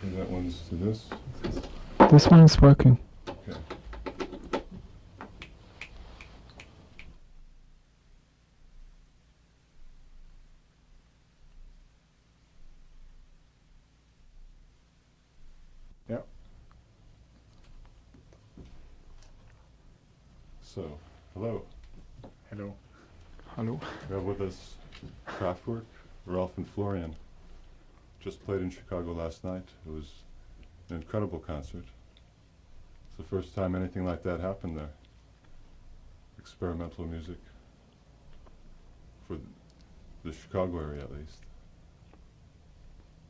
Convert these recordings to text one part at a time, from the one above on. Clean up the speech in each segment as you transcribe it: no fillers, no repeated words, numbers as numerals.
And that one's to this. This one is working. Okay. Yeah. So, hello. Hello. Hello. We have with us Kraftwerk, Ralph and Florian. Just played in Chicago last night. It was an incredible concert. It's the first time anything like that happened there. Experimental music. For the Chicago area, at least.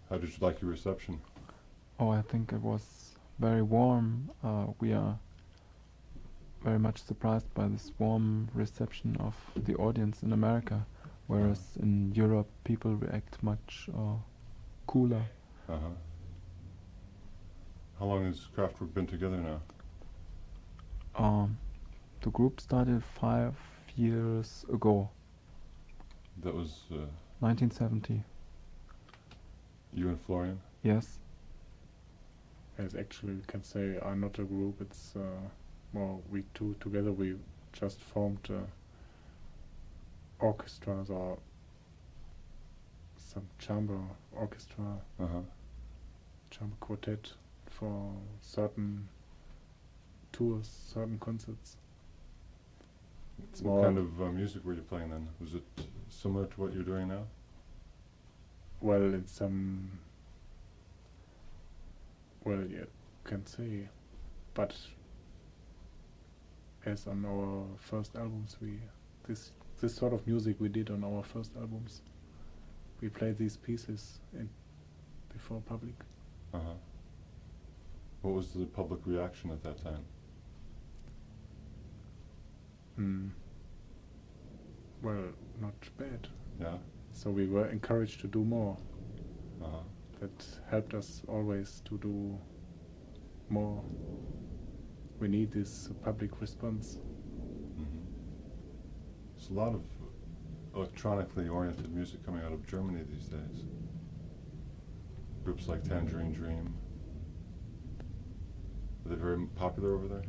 How did you like your reception? Oh, I think it was very warm. We are very much surprised by this warm reception of the audience in America, whereas in Europe people react much cooler. Uh-huh. How long has Kraftwerk been together now? The group started 5 years ago, That was 1970. you and Florian? Yes. As actually we can say are not a group, it's more we two together we just formed orchestras or some chamber orchestra, Uh-huh. chamber quartet for certain tours, certain concerts. It's What more kind of music were you playing then? Was it similar to what you're doing now? well in some well you can say, but as on our first albums we this sort of music we did on our first albums. We played these pieces in before public. Uh-huh. What was the public reaction at that time? Well, not bad. Yeah? So we were encouraged to do more. Uh-huh. That helped us always to do more. We need this public response. Mm-hmm. There's a lot of electronically oriented music coming out of Germany these days. Groups like Tangerine Dream. Are they very popular over there?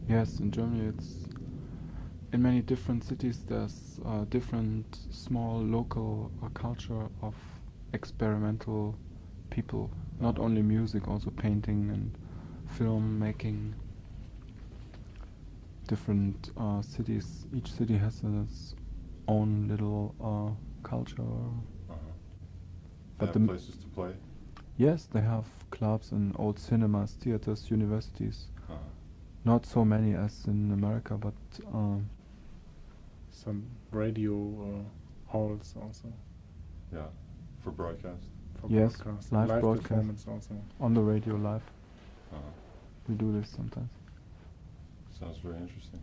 Yes, in Germany it's in many different cities there's different small local culture of experimental people. Not only music, also painting and film making. Different cities, each city has its own little culture. Uh-huh. They But have the places to play? yes, they have clubs and old cinemas, theaters, universities. Uh-huh. Not so many as in America, but Some radio halls also Yeah. For broadcast? for Yes, broadcast. live broadcast. Performance also. on the radio live. Uh-huh. We do this sometimes. Sounds very interesting.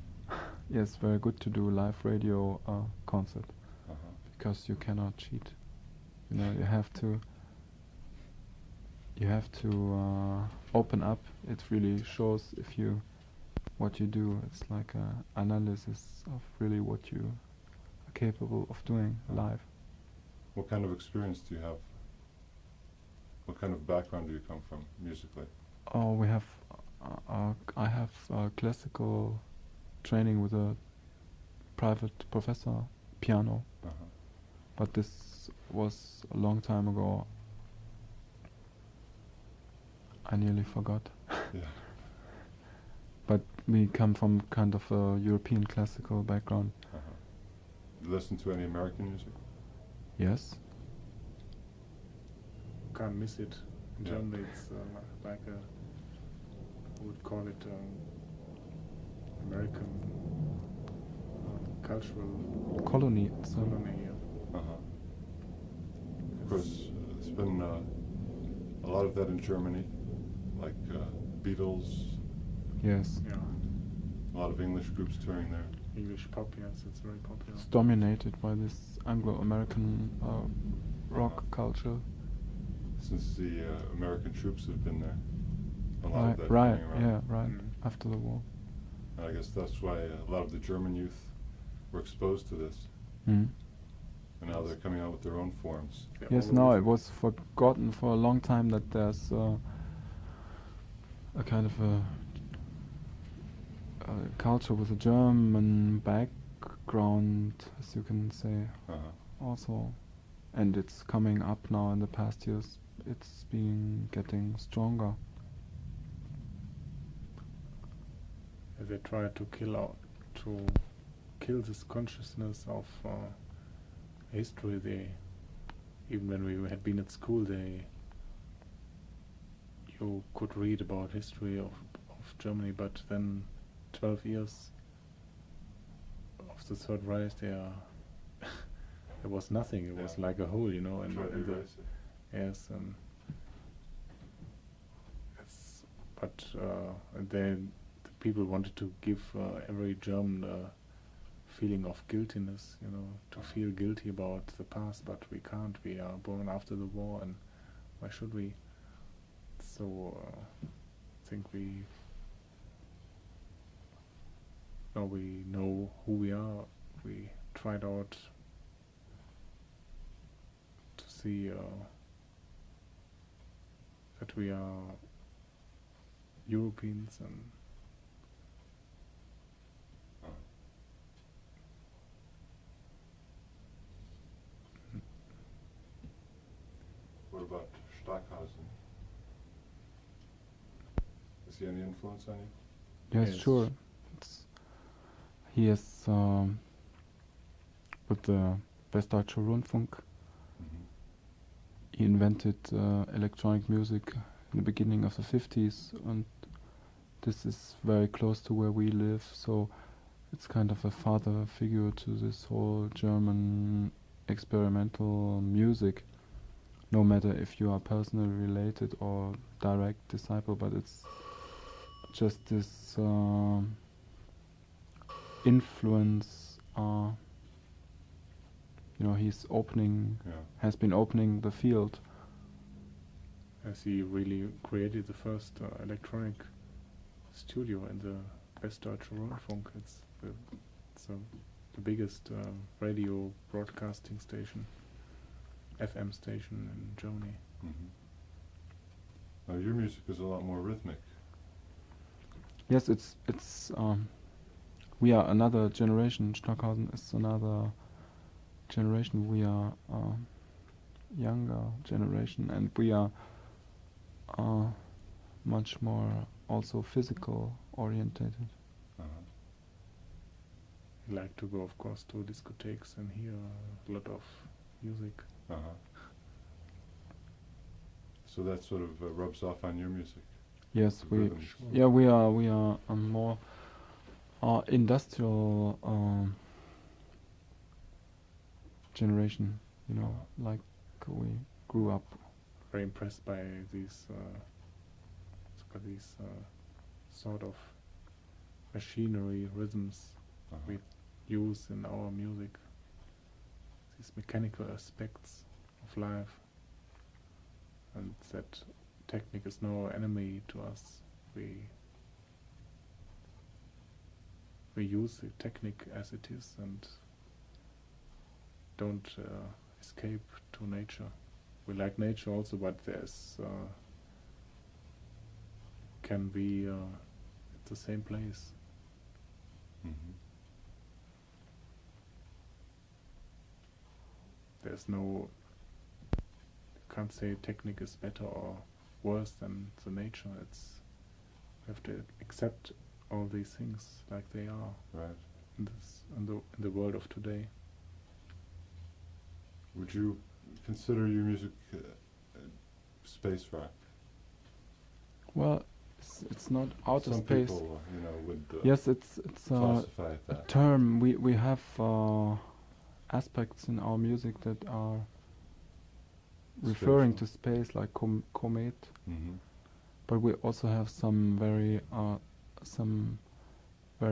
Yes, very good to do live radio concert Uh-huh. because you cannot cheat. You know, you have to open up. It really shows if you what you do. It's like a analysis of really what you are capable of doing live. What kind of experience do you have? What kind of background do you come from musically? Oh, we have. I have classical training with a private professor, piano. Uh-huh. But this was a long time ago. I nearly forgot. Yeah. But we come from kind of a European classical background. Uh-huh. You listen to any American music? Yes. Can't miss it. In Yeah. Germany it's like a, I would call it American cultural Colony. So colony. Yeah. Uh-huh. Of course, there's been a lot of that in Germany, like Beatles, yes, Yeah. a lot of English groups touring there. English pop, yes, it's very popular. it's dominated by this Anglo-American rock culture. Since the American troops have been there, a lot of Right, that right, going around. yeah, right. Mm. After the war. And I guess that's why a lot of the German youth were exposed to this, Mm. and now they're coming out with their own forms. Yeah, Yes, all now of it was forgotten for a long time that there's a kind of a culture with a German background, as you can say, also, and it's coming up now in the past years. It's been getting stronger. They try to kill this consciousness of history. They, even when we had been at school, you could read about history of Germany, but then 12 years of the Third Reich, there was nothing. It was like a hole, you know. And yes, and then the people wanted to give every German feeling of guiltiness, you know, to feel guilty about the past, but we can't. We are born after the war, and why should we? So I think now we know who we are. We tried out to see that we are Europeans, and what about Stockhausen? Is he any influence on you? Yes, Yes. sure. He is with the Westdeutscher Rundfunk. He invented electronic music in the beginning of the 50s, and this is very close to where we live, so it's kind of a father figure to this whole German experimental music, no matter if you are personally related or direct disciple, but it's just this influence. You know, he's has been opening the field. as he really created the first electronic studio in the Westdeutscher Rundfunk. It's the biggest radio broadcasting station, FM station in Germany. Now your music is a lot more rhythmic. Yes, it's we are another generation. Stockhausen is another generation. We are younger generation, and we are much more also physical orientated. We like to go, of course, to discotheques and hear a lot of music. So that sort of rubs off on your music. Yes, The we rhythm. yeah we are more industrial generation. You know, like we grew up. Very impressed by these sort of machinery rhythms we use in our music. These mechanical aspects of life, and that technique is no enemy to us. We use the technique as it is and don't escape to nature. We like nature also, but there's can be at the same place. There's no, you can't say technique is better or worse than the nature. It's, we have to accept all these things like they are. Right. In the world of today. Would you consider your music space rock? Well, it's not outer Some space. people, you know, would Yes, it's classify it a that. term. We have aspects in our music that are referring to space, like comet. But we also have some very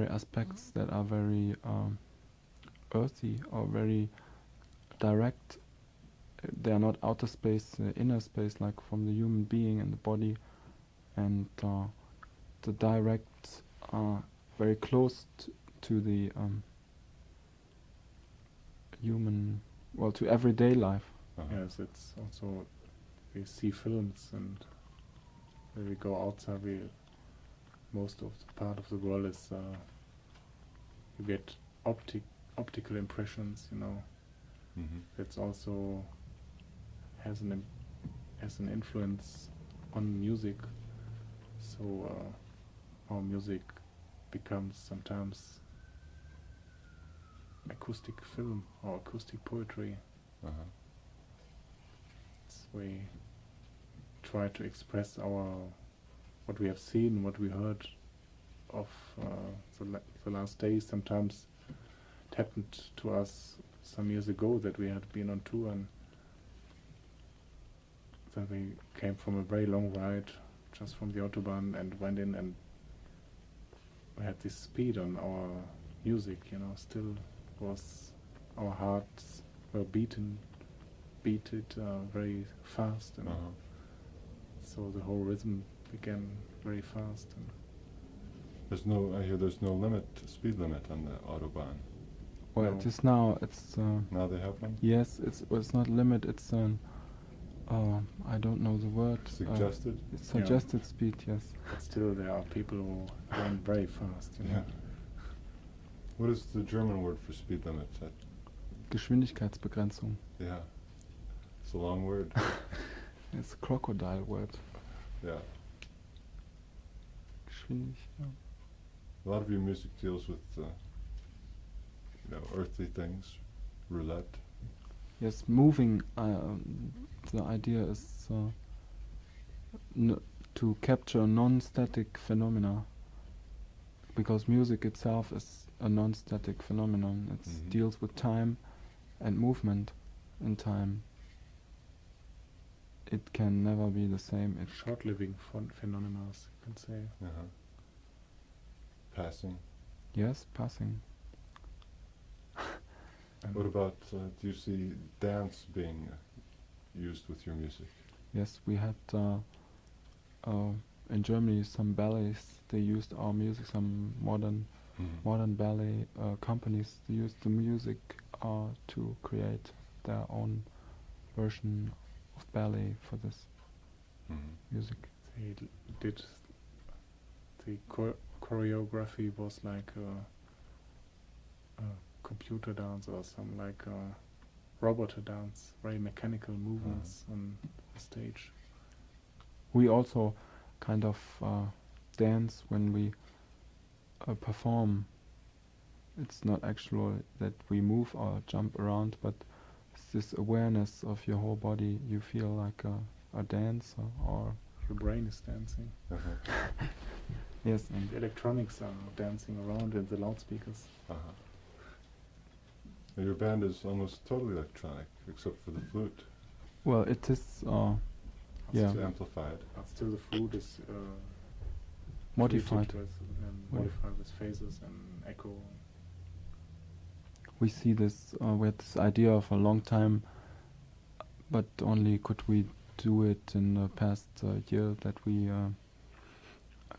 aspects that are very earthy or very direct. They are not outer space, inner space, like from the human being and the body, and the direct, very close to the human, well, to everyday life. Yes, it's also, we see films, and when we go outside we most of the part of the world is you get optical impressions, you know. That's also has an influence on music. So our music becomes sometimes acoustic film or acoustic poetry. We try to express what we have seen, what we heard of the last days. Sometimes it happened to us some years ago that we had been on tour, and then we came from a very long ride just from the autobahn and went in, and we had this speed on our music, you know. Still was our hearts were beated very fast, and so the whole rhythm began very fast. And I hear there's no speed limit on the autobahn. Well, No. it is now. It's Now they have one? yes. It's not limit. It's an I don't know the word. Suggested? It's suggested speed. Yes. but still there are people who run very fast, you know. Yeah. What is the German word for speed limit? Geschwindigkeitsbegrenzung. Yeah. It's a long word. It's a crocodile word. Yeah. Ja. A lot of your music deals with, earthly things, roulette. Yes, moving. The idea is to capture non-static phenomena, because music itself is a non-static phenomenon. It deals with time and movement in time. It can never be the same. Short-living phenomena, you can say. Passing. Yes, passing. What about, do you see dance being used with your music? Yes, we had in Germany some ballets. They used our music. Some modern ballet companies. They used the music to create their own version of ballet for this music. They did the choreography was like a computer dance or some like a robot dance, very mechanical movements on the stage. We also kind of dance when we perform. It's not actual that we move or jump around, but it's this awareness of your whole body. You feel like a dancer, or Your brain is dancing. yes, and The electronics are dancing around in the loudspeakers. Your band is almost totally electronic, except for the flute. well, it is yeah, It's amplified. But still the flute is modified. fluted with, modified with phases and echo. We see this. We had this idea of a long time, but only could we do it in the past year that we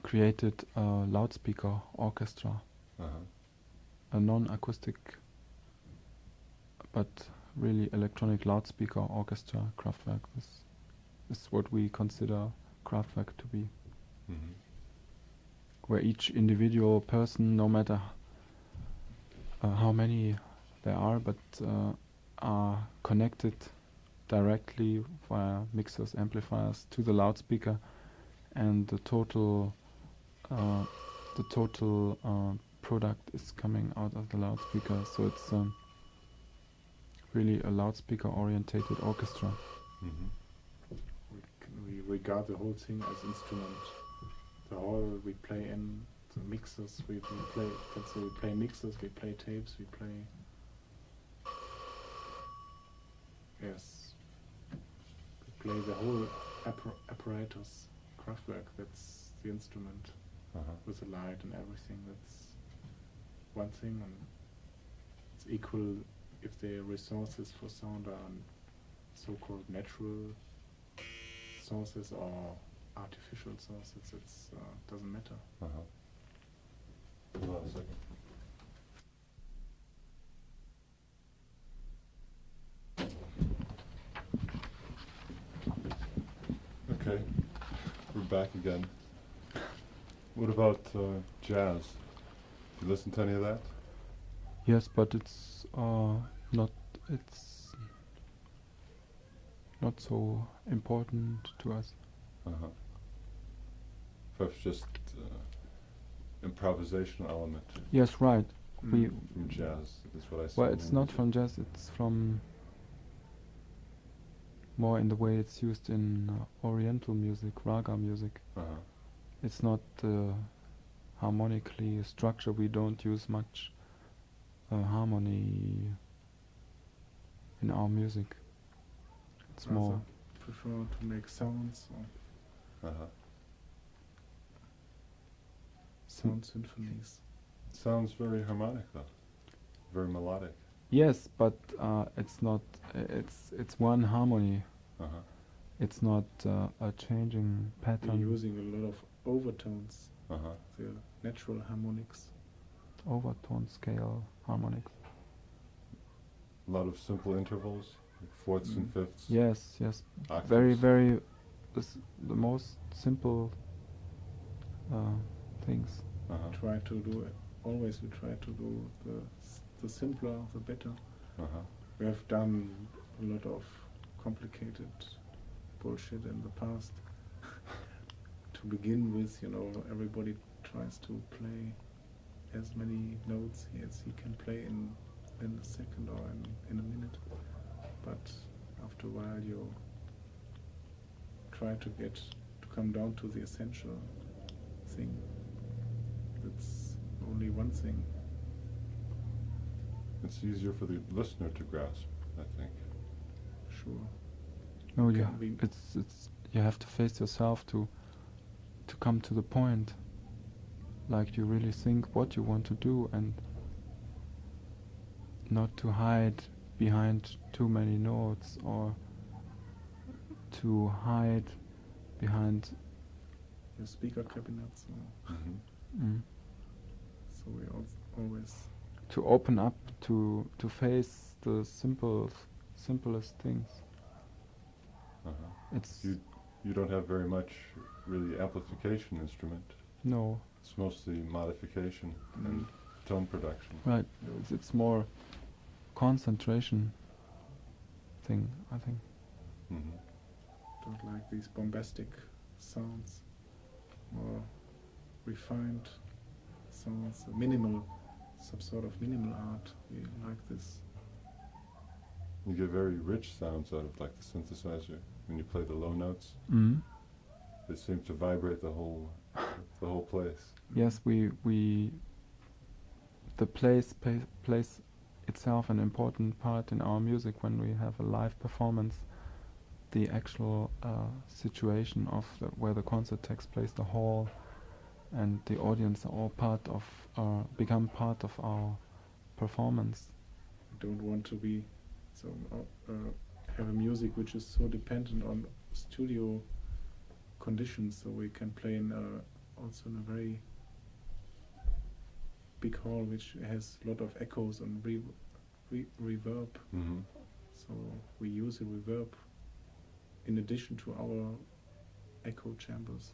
created a loudspeaker orchestra, a non-acoustic but really electronic loudspeaker orchestra. Kraftwerk. This is what we consider Kraftwerk to be, where each individual person, no matter how many there are, but are connected directly via mixers, amplifiers to the loudspeaker, and the total product is coming out of the loudspeaker. So it's really a loudspeaker orientated orchestra. We regard the whole thing as instrument. The hall we play in, the mixers we play. Let's say we play mixers, we play tapes, we play. Yes. We play the whole apparatus, Kraftwerk. That's the instrument with the light and everything. That's one thing, and it's equal if the resources for sound are so-called natural sources or artificial sources. It's doesn't matter. Hold on a second. Okay, we're back again. What about jazz? Do you listen to any of that? Yes, but it's not it's not so important to us. Uh-huh. Perhaps just improvisational element Yes, right. We Mm. from jazz is what I see. well, in it's your not music. from jazz. It's from more in the way it's used in Oriental music, raga music. Uh-huh. It's not harmonically structured. We don't use much harmony in our music. It's Rather more prefer to make sounds or Uh-huh. sound symphonies. Sounds very harmonic though. Very melodic. yes, but it's not. It's one harmony. Uh-huh. It's not a changing We're pattern. using a lot of overtones, Uh-huh. the natural harmonics. Overtone scale harmonics. A lot of simple intervals, like fourths and fifths. Yes, yes. Octaves. Very. The most simple things. Uh-huh. Try to do it. Always we try to do the simpler, the better. Uh-huh. We have done a lot of complicated bullshit in the past. To begin with, everybody tries to play as many notes as he can play in a second or in a minute. But after a while you try to come down to the essential thing. That's only one thing. It's easier for the listener to grasp, I think. Sure. No, Can yeah. be- It's you have to face yourself to come to the point. Like you really think what you want to do and not to hide behind too many notes or to hide behind Your speaker cabinets. Mm-hmm. So we always to open up to face the simplest things. Uh-huh. It's You don't have very much really amplification instrument. no It's mostly modification and tone production. right. It's more concentration thing, I think. Mm-hmm. don't like these bombastic sounds, more refined sounds, some sort of minimal art. We like this. You get very rich sounds out of like the synthesizer when you play the low notes. Mm. They seem to vibrate the whole place. Yes, the place plays itself an important part in our music when we have a live performance. The actual situation of where the concert takes place, the hall, and the audience are all become part of our performance. We don't want to be have a music which is so dependent on studio conditions, so we can play also in a very big hall which has a lot of echoes and reverb. Mm-hmm. So we use a reverb in addition to our echo chambers.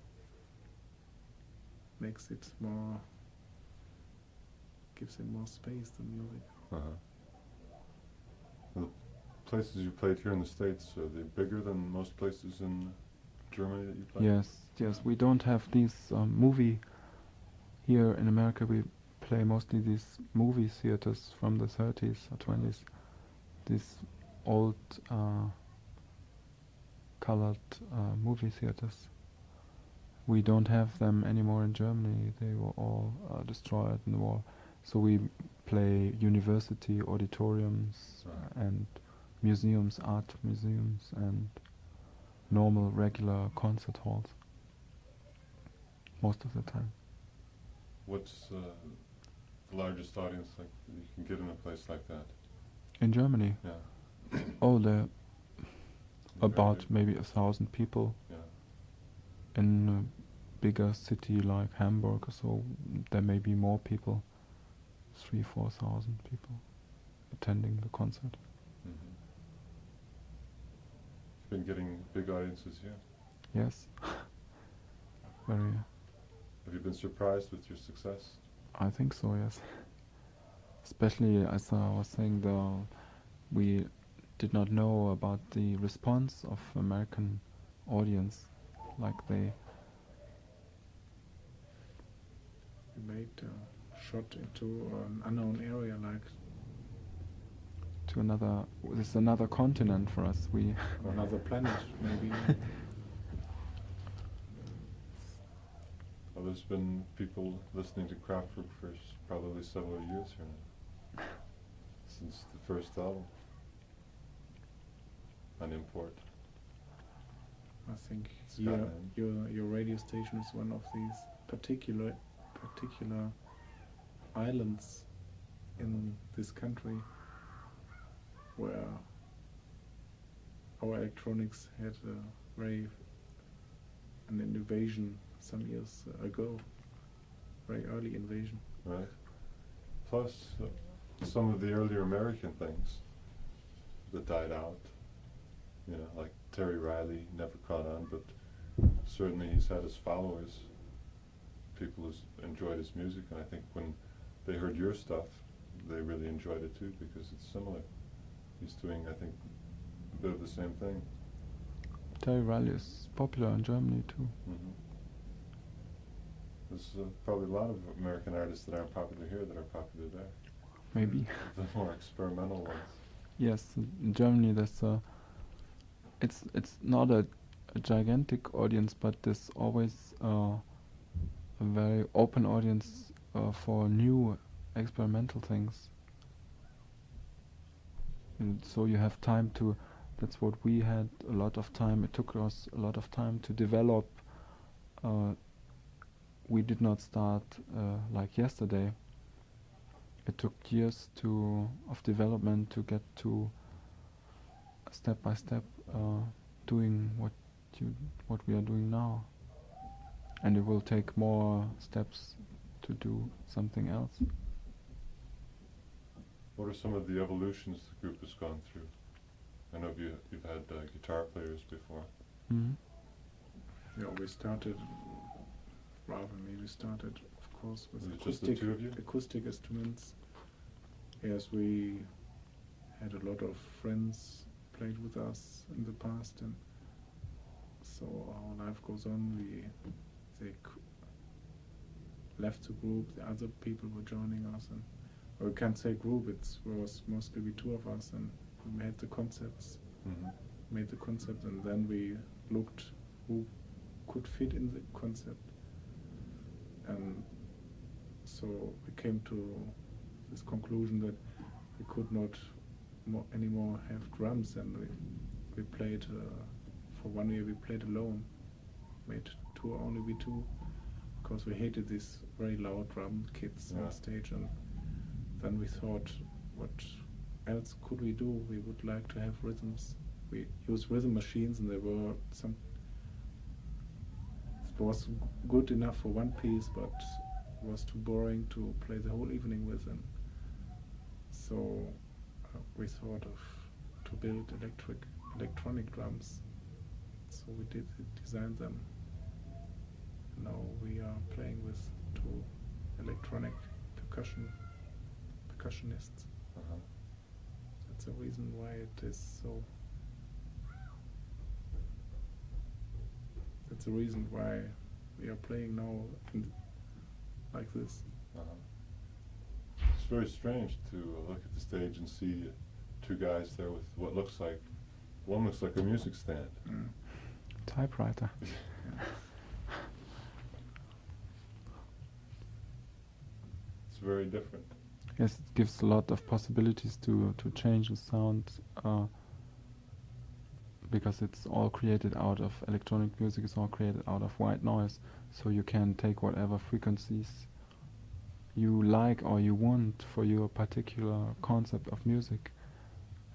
Makes it gives it more space, the music. Uh-huh. The places you played here in the States, are they bigger than most places in Germany that you played? Yes, we don't have these movie here in America. We play mostly these movie theaters from the 30s or 20s. These old colored movie theaters. We don't have them anymore in Germany. They were all destroyed in the war. So we play university auditoriums and museums, art museums, and normal, regular concert halls. Most of the time. What's the largest audience like you can get in a place like that? In Germany? Yeah. Oh, there Very about big. maybe 1,000 people. Yeah. In a bigger city like Hamburg or so, there may be more people. 3,000-4,000 people attending the concert. Mm-hmm. You've been getting big audiences here. Yes. Very. Have you been surprised with your success? I think so, yes. Especially as I was saying, we did not know about the response of American audience, like they made a shot into an unknown area, like to another. This is another continent for us. We another planet, maybe. Well, there's been people listening to Kraftwerk for probably several years here now, since the first album on import. I think Scotland. your radio station is one of these particular islands in this country where our electronics had an invasion some years ago, very early invasion. Right. Plus, some of the earlier American things that died out, you know, like Terry Riley never caught on, but certainly he's had his followers, people who enjoyed his music, and I think when they heard your stuff, they really enjoyed it too, because it's similar. He's doing, I think, a bit of the same thing. Terry Riley is popular in Germany too. Mm-hmm. There's probably a lot of American artists that aren't popular here that are popular there. Maybe. The more experimental ones. Yes, in Germany there's it's not a gigantic audience, but there's always a very open audience for new experimental things. And so you have time to. That's what we had a lot of time. It took us a lot of time to develop. We did not start like yesterday. It took years of development to get to step by step doing what we are doing now, and it will take more steps to do something else. What are some of the evolutions the group has gone through? I know you've had guitar players before. Mm-hmm. Yeah, we started, of course, with Was it just the two of you? acoustic instruments. Yes, we had a lot of friends played with us in the past, and so our life goes on. They left the group, the other people were joining us, and we can't say group, it was mostly we two of us, and we made the concepts, and then we looked who could fit in the concept, and so we came to this conclusion that we could not anymore have drums, and we played for 1 year we played alone, made only we two, because we hated these very loud drum kits on stage, and then we thought, what else could we do? We would like to have rhythms. We used rhythm machines, and it was good enough for one piece, but it was too boring to play the whole evening with, and so we thought of to build electronic drums. So we designed them. Now we are playing with two electronic percussionists. That's the reason why it is so. That's the reason why we are playing now like this. It's very strange to look at the stage and see two guys there with what looks like, one looks like a music stand. Typewriter. It's very different. Yes, it gives a lot of possibilities to change the sound, because it's all created out of electronic music. It's all created out of white noise, so you can take whatever frequencies you like or you want for your particular concept of music,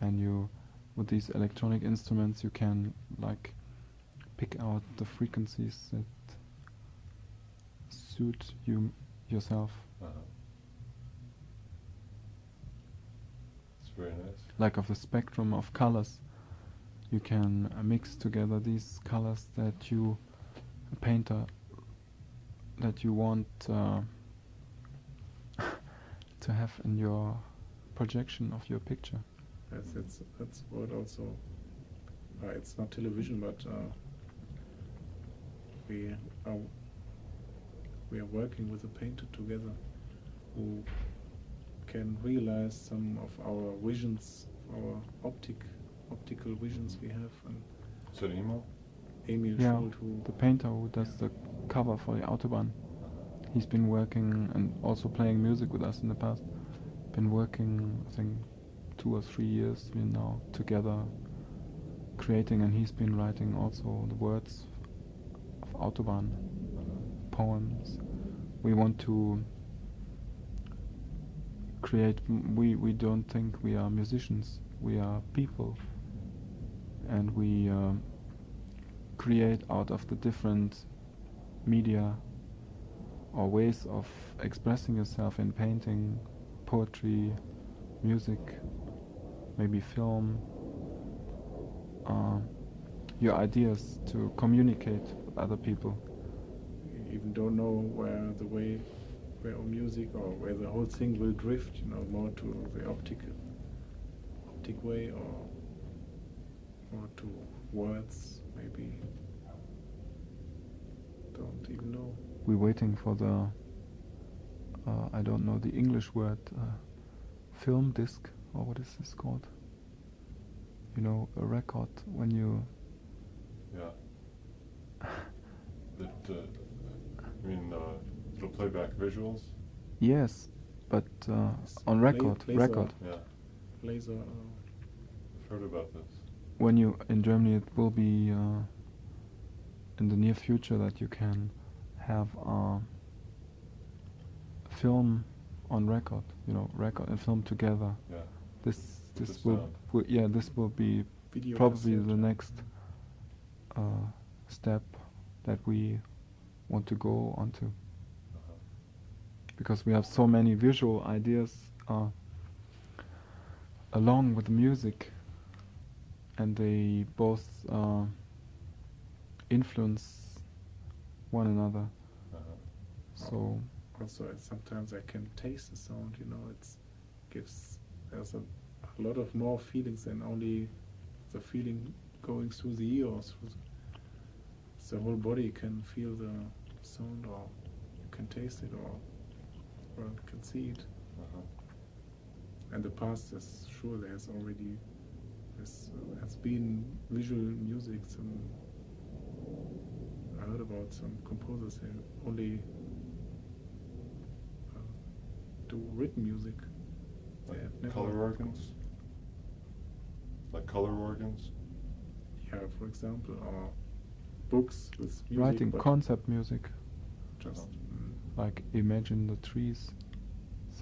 and you, with these electronic instruments, you can like pick out the frequencies that suit you yourself. It's very nice. Like of the spectrum of colors, you can mix together these colors that a painter that you want to have in your projection of your picture. That's what also. It's not television, but we are working with a painter together who can realize some of our visions, our optical visions we have. And Is it emo? Emil Yeah, Schuld, who the painter who does the cover for the Autobahn. He's been working and also playing music with us in the past. Been working, I think, 2 or 3 years. We're now together creating, and he's been writing also the words of Autobahn poems. We want to create. We don't think we are musicians. We are people, and we create out of the different media or ways of expressing yourself in painting, poetry, music, maybe film, your ideas to communicate with other people. we even don't know where our music or where the whole thing will drift, more to the optic way or to words, maybe. Don't even know. We're waiting for the, I don't know the English word, film disc, or what is this called? A record when you... Yeah. That, I mean, it'll play back visuals? Yes, but It's on record. laser. Yeah. Laser. I've heard about this. When you, in Germany, it will be in the near future that you can have film on record, record and film together. Yeah. This The will, sound. this will be Video probably cassette. the next step that we want to go onto, Uh-huh. because we have so many visual ideas along with the music, and they both influence one another. Uh-huh. So Also, sometimes I can taste the sound. There's a lot of more feelings than only the feeling going through the ear or through the whole body can feel the sound, or you can taste it, or you can see it. Uh-huh. And the past is sure there's been visual music. I heard about some composers who only do written music. They have Like never color organs? Like color organs? Yeah, for example, or books with music. writing but concept music, just like imagine the trees.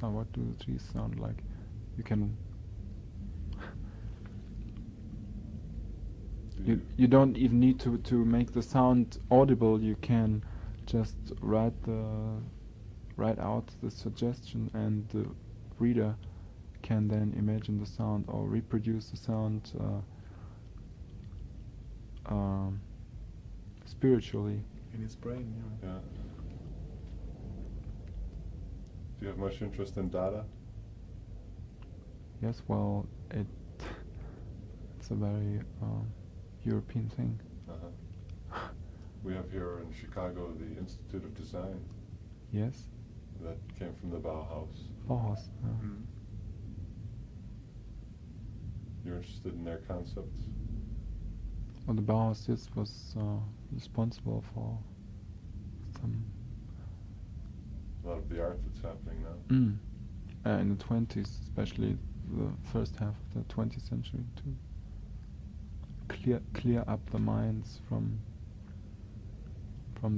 So what do the trees sound like? You can. You don't even need to make the sound audible. You can just write out the suggestion, and the reader can then imagine the sound or reproduce the sound spiritually. in his brain. Yeah. Do you have much interest in data? Yes, well, it's a very European thing. Uh-huh. We have here in Chicago the Institute of Design Yes, that came from the Bauhaus. Bauhaus. Mm. You're interested in their concepts? Well, the Bauhaus was responsible for some A lot of the art that's happening now. in the 20s, especially the first half of the 20th century, to clear up the minds from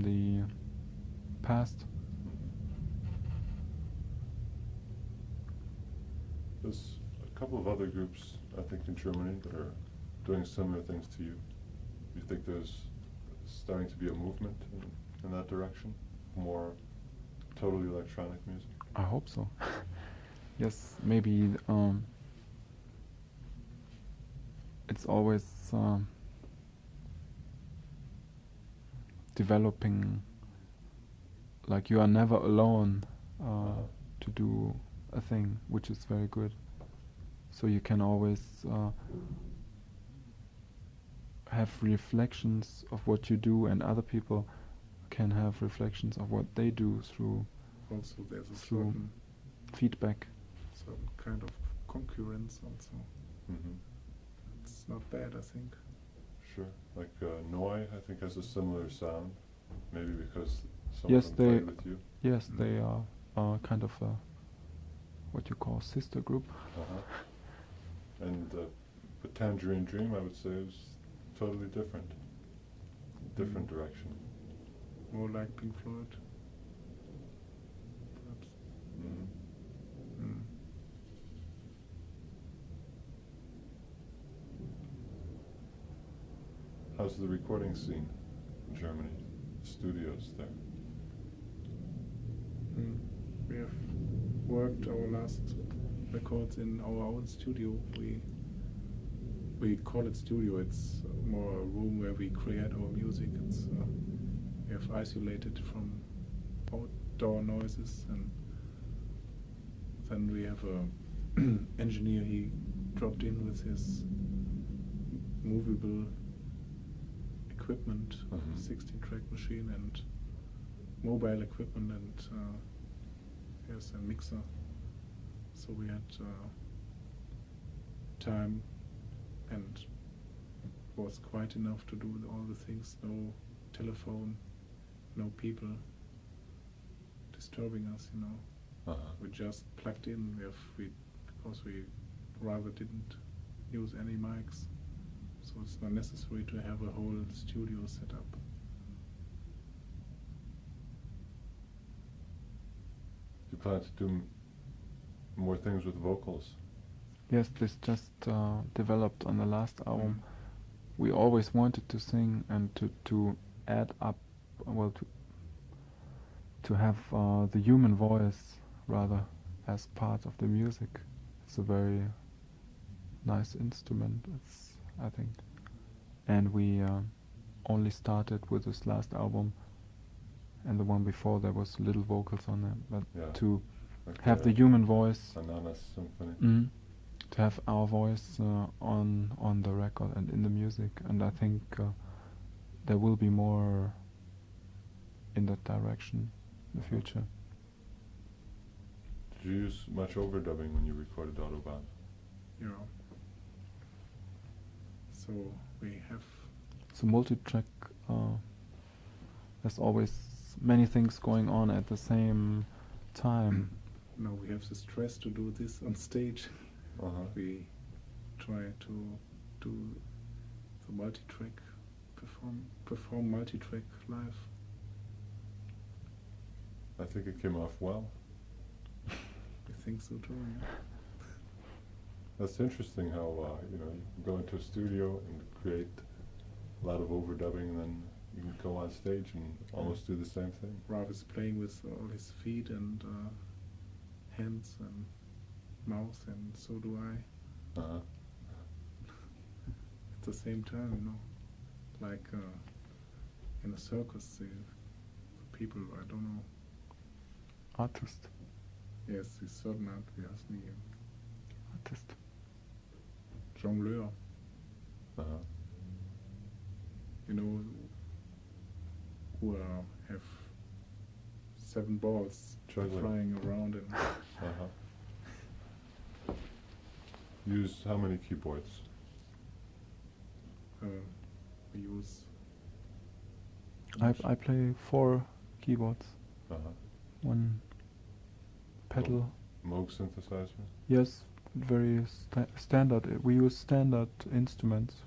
the past. There's a couple of other groups, I think, in Germany that are doing similar things to you. Do you think there's starting to be a movement in that direction? More totally electronic music? I hope so. Yes, maybe it's always developing like you are never alone to do a thing, which is very good. So you can always have reflections of what you do, and other people can have reflections of what they do through Also, there's a through certain feedback. kind of concurrence also. Mm-hmm. It's not bad, I think. Sure. Like Noi, I think, has a similar sound. Maybe because some Yes, of them they- played with you. Yes, they are kind of a, what you call sister group. Uh-huh. And but Tangerine Dream, I would say, is totally different. Different direction. More like Pink Floyd. Perhaps. Mm-hmm. Mm. How's the recording scene in Germany? Studios there. We have worked our last records in our own studio. We call it studio. It's more a room where we create our music. It's we have isolated from outdoor noises, and then we have a engineer. He dropped in with his movable equipment, Mhm. 16-track machine and mobile equipment, and yes, a mixer. So we had time, and was quite enough to do all the things. No telephone, no people disturbing us. Uh-huh. We just plugged in. Because we rather didn't use any mics, so it's not necessary to have a whole studio set up. You plan to do more things with vocals? Yes, this just developed on the last album. We always wanted to sing and to add up, well, to have the human voice rather as part of the music. It's a very nice instrument, I think. And we only started with this last album, and the one before there was little vocals on it, but Yeah. to Like have the human voice, Ananas Symphony. to have our voice on the record and in the music, and I think there will be more in that direction in the future. Did you use much overdubbing when you recorded Autobahn? So we have So multi-track, there's always many things going on at the same time. now we have the stress to do this on stage. Uh-huh. We try to do the multi-track, perform multi-track live. I think it came off well. I think so too. Yeah. That's interesting how you can go into a studio and create a lot of overdubbing, and then you can go on stage and almost do the same thing. Rav is playing with all his feet and hands and mouth, and so do I. Uh-huh. At the same time, like in a circus, the people, I don't know. Artist. Yes, die certain Art, wie heißt die? Artist. Jongleur. Uh-huh. Who have 7 balls Juggling. flying around, and Uh-huh. Use how many keyboards? we use. I play 4 keyboards, Uh-huh. 1 pedal. Moog synthesizer? Yes, very standard. We use standard instruments,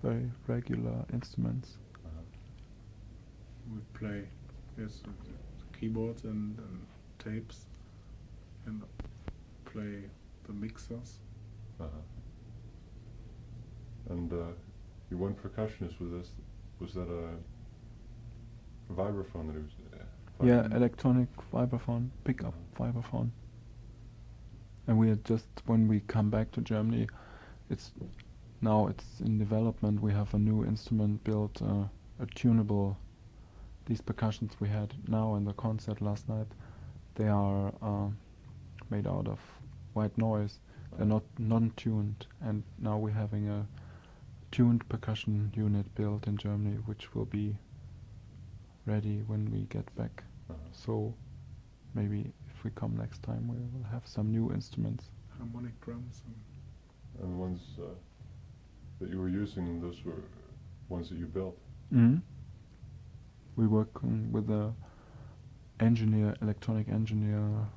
very regular instruments. Uh-huh. We play, yes, the keyboards and tapes, and play the mixers. Uh-huh. And your one percussionist with this, was that a vibraphone that he was Yeah, playing? electronic vibraphone, pickup vibraphone. And we had just, when we come back to Germany, it's in development. We have a new instrument built, a tunable these percussions we had now in the concert last night, they are made out of white noise. They're not non-tuned, and now we're having a tuned percussion unit built in Germany, which will be ready when we get back. So maybe if we come next time, we will have some new instruments. Harmonic drums. And the ones that you were using, those were ones that you built? Mm-hmm. We work with a electronic engineer,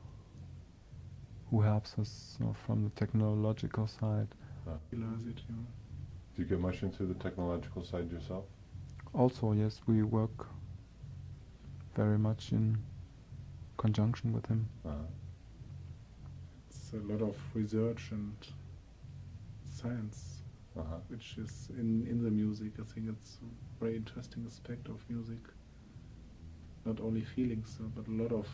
who helps us from the technological side. Realize it, you know. Do you get much into the technological side yourself? Also, yes, we work very much in conjunction with him. It's a lot of research and science, which is in the music. I think it's a very interesting aspect of music. Not only feelings, but a lot of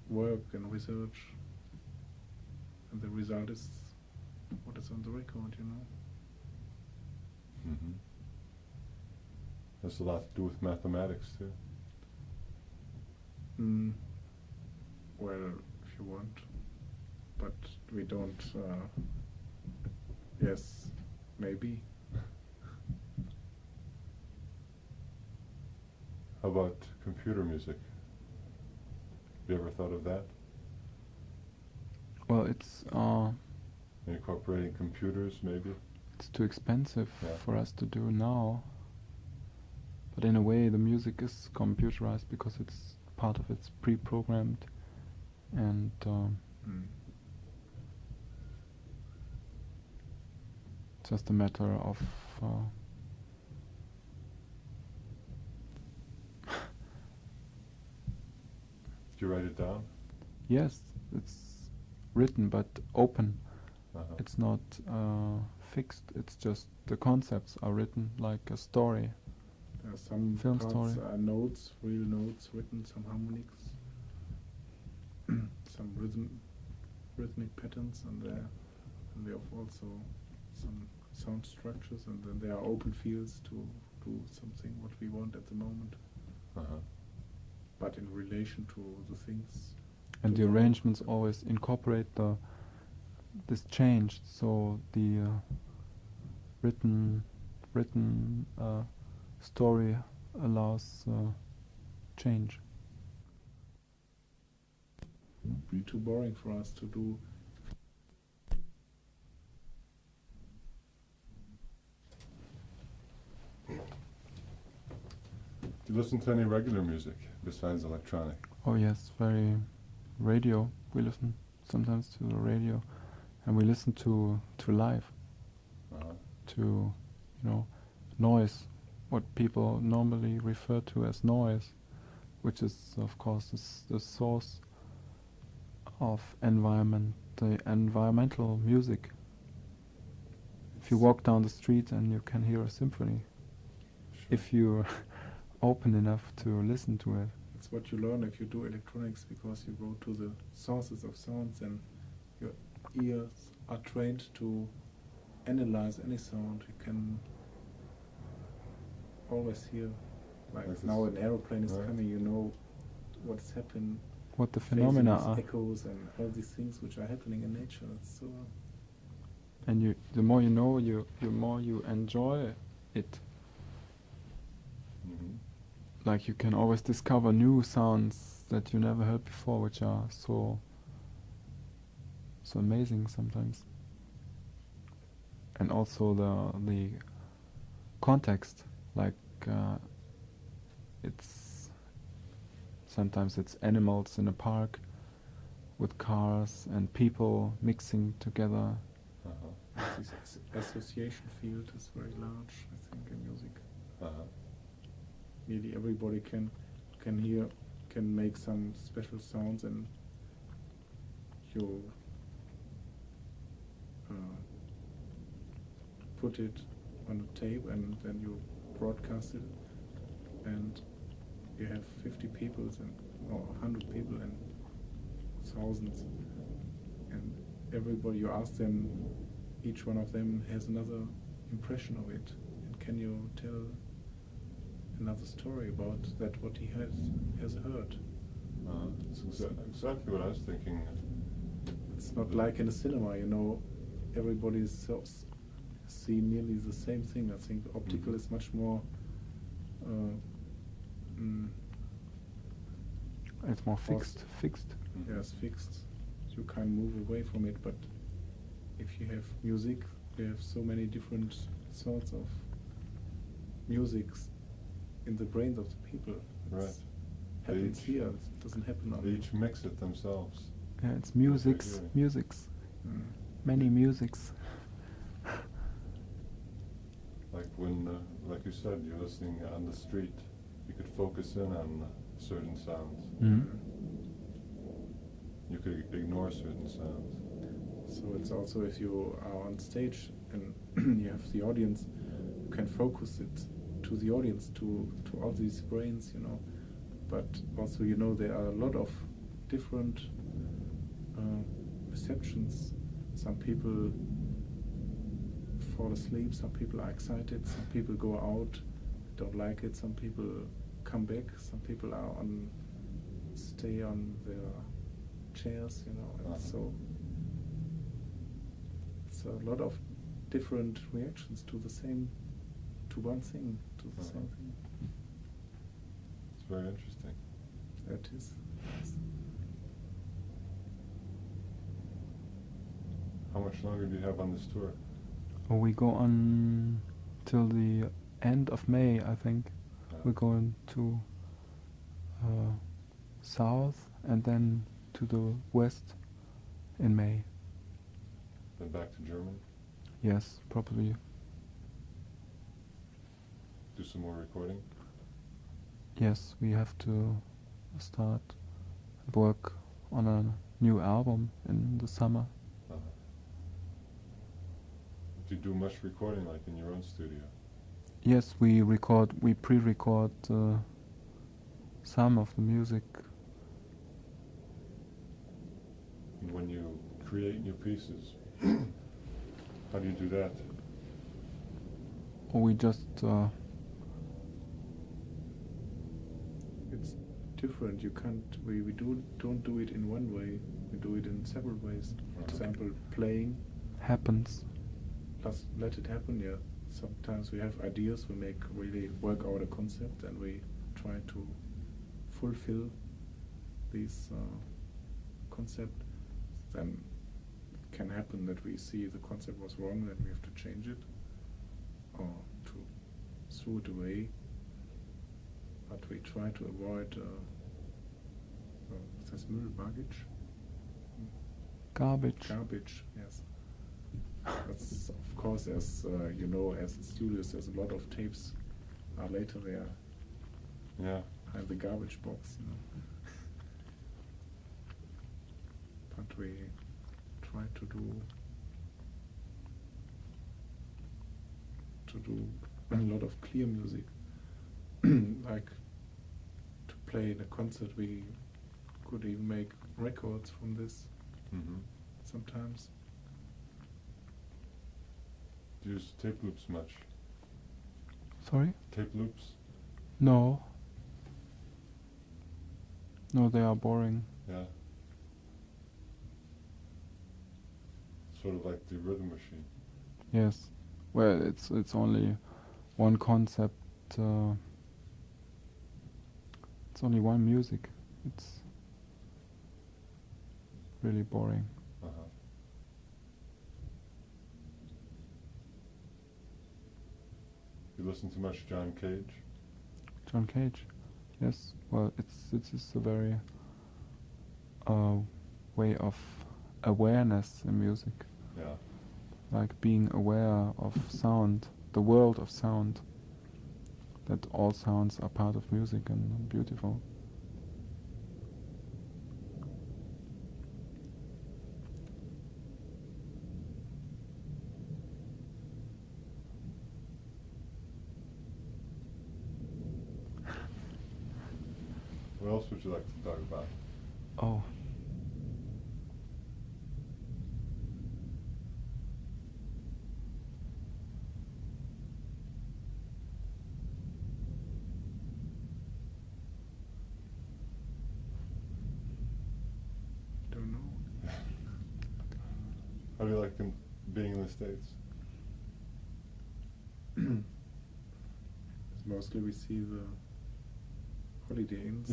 work and research, and the result is what is on the record, you know. Mm-hmm. Has a lot to do with mathematics too. Well, if you want, but we don't. Yes, maybe. How about computer music? Have you ever thought of that? Well, it's Incorporating computers, maybe? it's too expensive Yeah. for us to do now. But in a way, the music is computerized because it's part of it's pre-programmed, and just a matter of Did you write it down? yes, it's written but open. Uh-huh. It's not fixed. It's just the concepts are written like a story. There are some Film parts story. are notes, real notes written, some harmonics, some rhythmic patterns, and we have also some sound structures, and then there are open fields to do something what we want at the moment, but in relation to the things. And the to arrangements always incorporate this change, so the written story allows change. It would be too boring for us to do. Do you listen to any regular music besides electronic? Oh yes, very radio. We listen sometimes to the radio, and we listen to live, to noise, what people normally refer to as noise, which is of course the source of the environmental music. If you walk down the street and you can hear a symphony, if you're open enough to listen to it. It's what you learn if you do electronics, because you go to the sources of sounds and your ears are trained to analyze any sound. You can always hear, like now an aeroplane is coming, you know what's happening, what the phenomena phasings, are. echoes, and all these things which are happening in nature. It's so. And the more you know, the more you enjoy it. Mm-hmm. Like you can always discover new sounds that you never heard before, which are so amazing sometimes. And also the context, like sometimes it's animals in a park with cars and people mixing together. This association field is very large, I think, in music. Nearly everybody can make some special sounds, and you put it on a tape, and then you broadcast it, and you have 50 people or 100 people and thousands, and everybody, you ask them, each one of them has another impression of it, and can you tell another story about that what he has heard. It's exactly what I was thinking. It's not like in a cinema, you know, everybody see nearly the same thing. I think optical is much more. It's more fixed. Yes, fixed. You can't move away from it. But if you have music, you have so many different sorts of musics in the brains of the people. Right. Happens here. It doesn't happen on. They each mix it themselves. Yeah, it's musics. Many musics. Like when, like you said, you're listening on the street, you could focus in on certain sounds. You could ignore certain sounds. So it's also if you are on stage and you have the audience, you can focus it to the audience, to all these brains, you know. But also, you know, there are a lot of different perceptions. Some people fall asleep, some people are excited, some people go out, don't like it, some people come back, some people are stay on their chairs, you know, and so it's a lot of different reactions to one thing, to the same thing. It's very interesting. That is. How much longer do you have on this tour? We go on till the end of May, I think. We're going to south and then to the west in May. Then back to Germany? Yes, probably. Do some more recording? Yes, we have to start work on a new album in the summer. Do you do much recording, like in your own studio? Yes, we pre-record some of the music. And when you create new pieces, how do you do that? Or we just It's different. You can't. We don't do it in one way. We do it in several ways. For example, playing. happens. Just let it happen. Yeah. Sometimes we have ideas. We really work out a concept, and we try to fulfill this concept. Then it can happen that we see the concept was wrong, and we have to change it, or to throw it away. But we try to avoid this baggage. Garbage. Yes. That's, of course, as you know, as in studios, there's a lot of tapes are later there. Yeah. And the garbage box, you know. But we try to do a lot of clear music. Like to play in a concert, we could even make records from this sometimes. Do you use tape loops much? Sorry? Tape loops? No, they are boring. Yeah. Sort of like the rhythm machine. Yes. Well, it's only one concept. It's only one music. It's really boring. You listen to much John Cage? John Cage. Yes. Well, it's a very way of awareness in music. Yeah. Like being aware of sound, the world of sound. That all sounds are part of music and beautiful. What else would you like to talk about? Oh. How do you like being in the States? Mostly we see the holiday inns,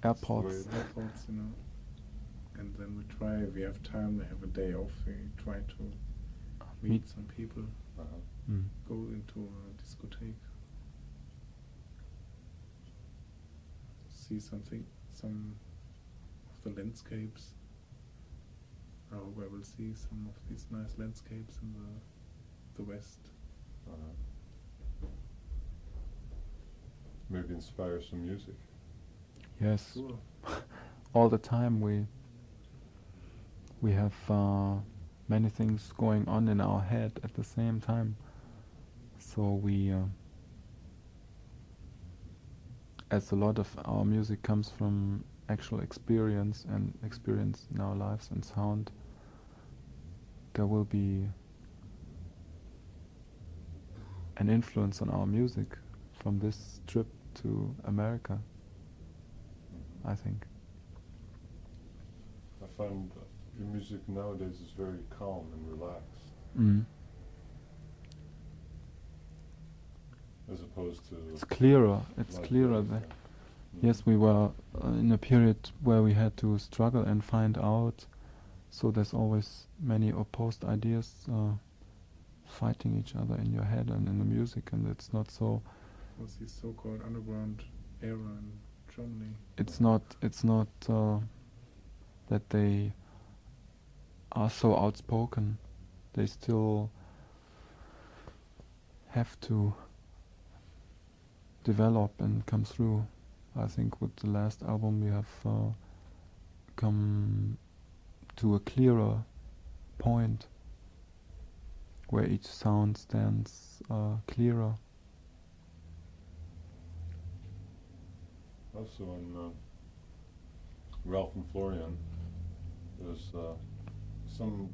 Airports. airports, you know, and then we try, if we have time, we have a day off, we try to meet some people, Mm. go into a discotheque, see something, some of the landscapes. I hope I will see some of these nice landscapes in the west. Maybe inspire some music. Yes. Sure. All the time we have many things going on in our head at the same time. So we, as a lot of our music comes from actual experience and experience in our lives and sound, there will be an influence on our music from this trip to America, I think. I find your music nowadays is very calm and relaxed, Mm. as opposed to. It's clearer. It's like clearer. this, Yes, we were in a period where we had to struggle and find out. So there's always many opposed ideas fighting each other in your head and in the music, and it's not so. Was the so-called underground era in Germany? It's not. It's not that they are so outspoken. They still have to develop and come through. I think with the last album we have come to a clearer point where each sound stands clearer. Also in Ralph and Florian, there's some.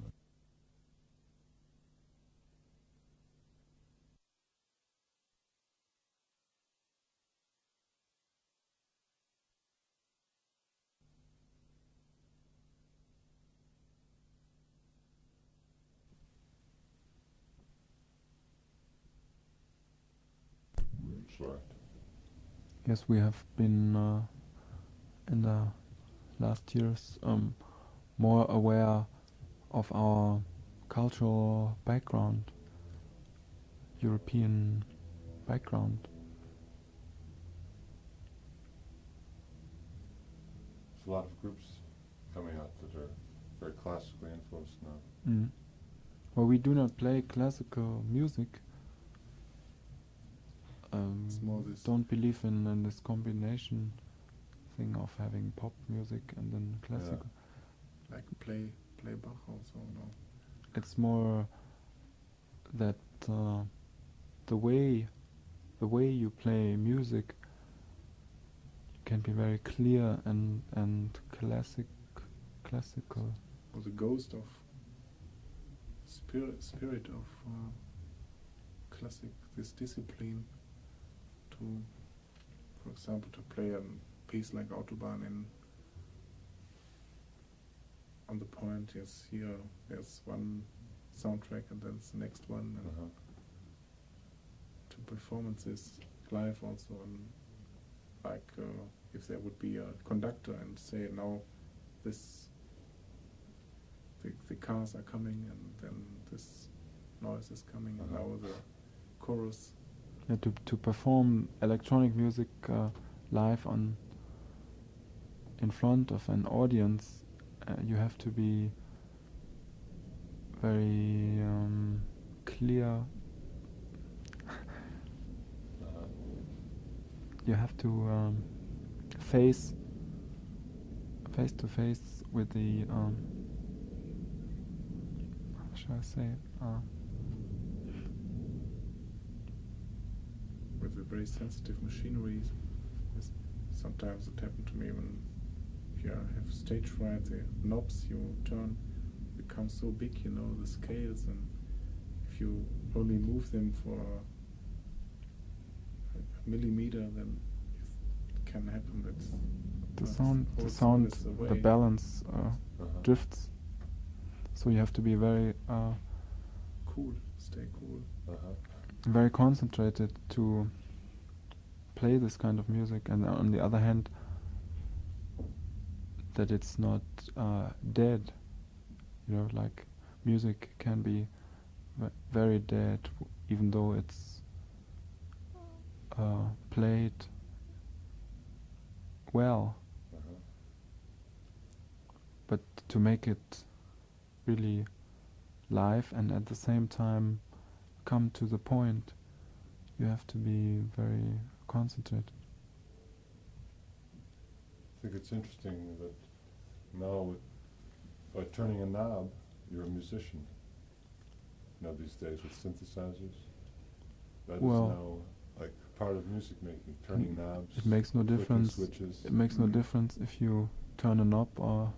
Sorry. Yes, we have been in the last years more aware of our cultural background, European background. There's a lot of groups coming out that are very classically influenced now. Mm. Well, we do not play classical music. It's more this Don't believe in this combination thing of having pop music and then classical. like play Bach also, no? It's more that the way you play music can be very clear and classical. Or the ghost of spirit of classic, this discipline to, for example, to play a piece like Autobahn on the point, yes, here there's one soundtrack and then the next one, and to performances live also, and like if there would be a conductor and say now this the cars are coming and then this noise is coming and now the chorus. Yeah, to perform electronic music live in front of an audience, you have to be very clear. You have to face to face with the how shall I say it? With the very sensitive machinery. Sometimes it happened to me when if you have stage fright, the knobs you turn become so big, you know, the scales, and if you only move them for a millimeter, then it can happen that the sound, is the away. balance drifts. So you have to be very Cool, stay cool. very concentrated to play this kind of music, and on the other hand, that it's not dead. You know, like music can be very dead, even though it's played well. But to make it really live and at the same time come to the point, you have to be very concentrated. I think it's interesting that now, by turning a knob, you're a musician. You know, these days with synthesizers, that is Well, now like part of music making. Turning knobs. It makes no flicking difference. Switches. It makes no difference if you turn a knob or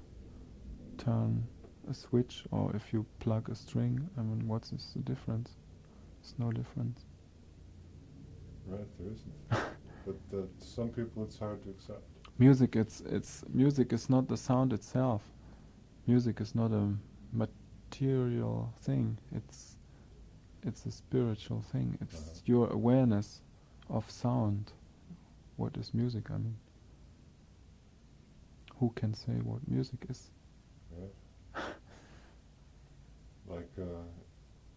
turn a switch, or if you plug a string. I mean, what is the difference? There's no difference. Right, there isn't. But to some people, it's hard to accept. Music, music is not the sound itself. Music is not a material thing. It's a spiritual thing. It's your awareness of sound. What is music? I mean, who can say what music is? Right. Like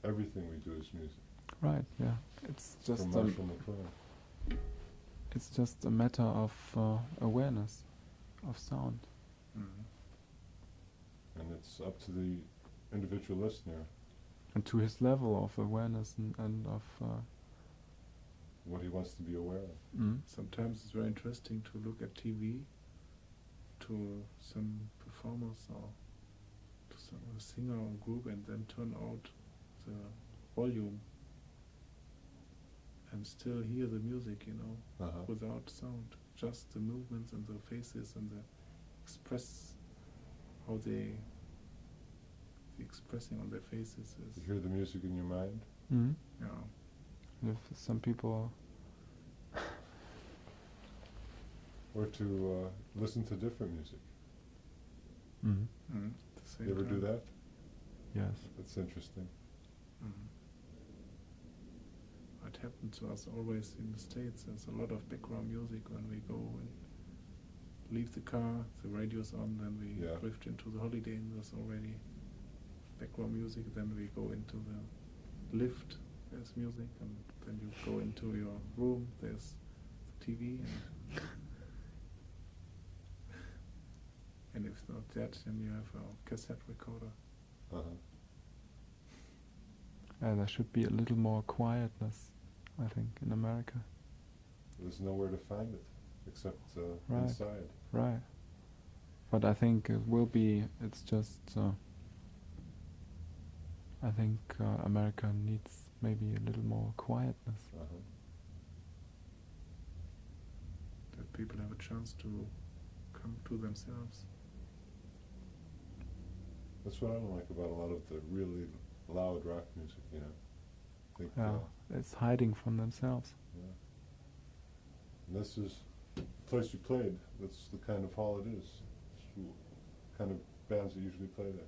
everything we do is music. Right. Yeah. It's just From Marshall McLuhan. it's just a matter of awareness of sound. And it's up to the individual listener And to his level of awareness and of what he wants to be aware of. Sometimes it's very interesting to look at TV, to some performers or to some a singer or group, and then turn out the volume and still hear the music, you know, without sound, just the movements and the faces and the how they expressing on their faces You is, hear the music in your mind. yeah. If some people Or to listen to different music. At the same You ever do time. that? yes. That's interesting. It happened to us always in the States. There's a lot of background music when we go and leave the car, the radio's on, then we drift into the holiday and there's already background music, then we go into the lift, there's music, and then you go into your room, there's the TV, and if not that, then you have a cassette recorder. There should be a little more quietness, I think, in America. There's nowhere to find it except Right. inside. Right. But I think it will be, it's just, I think America needs maybe a little more quietness. That people have a chance to come to themselves. That's what I don't like about a lot of the really loud rock music, you know. I think, It's hiding from themselves. and this is the place you played. That's the kind of hall it is. It's the kind of bands that usually play there.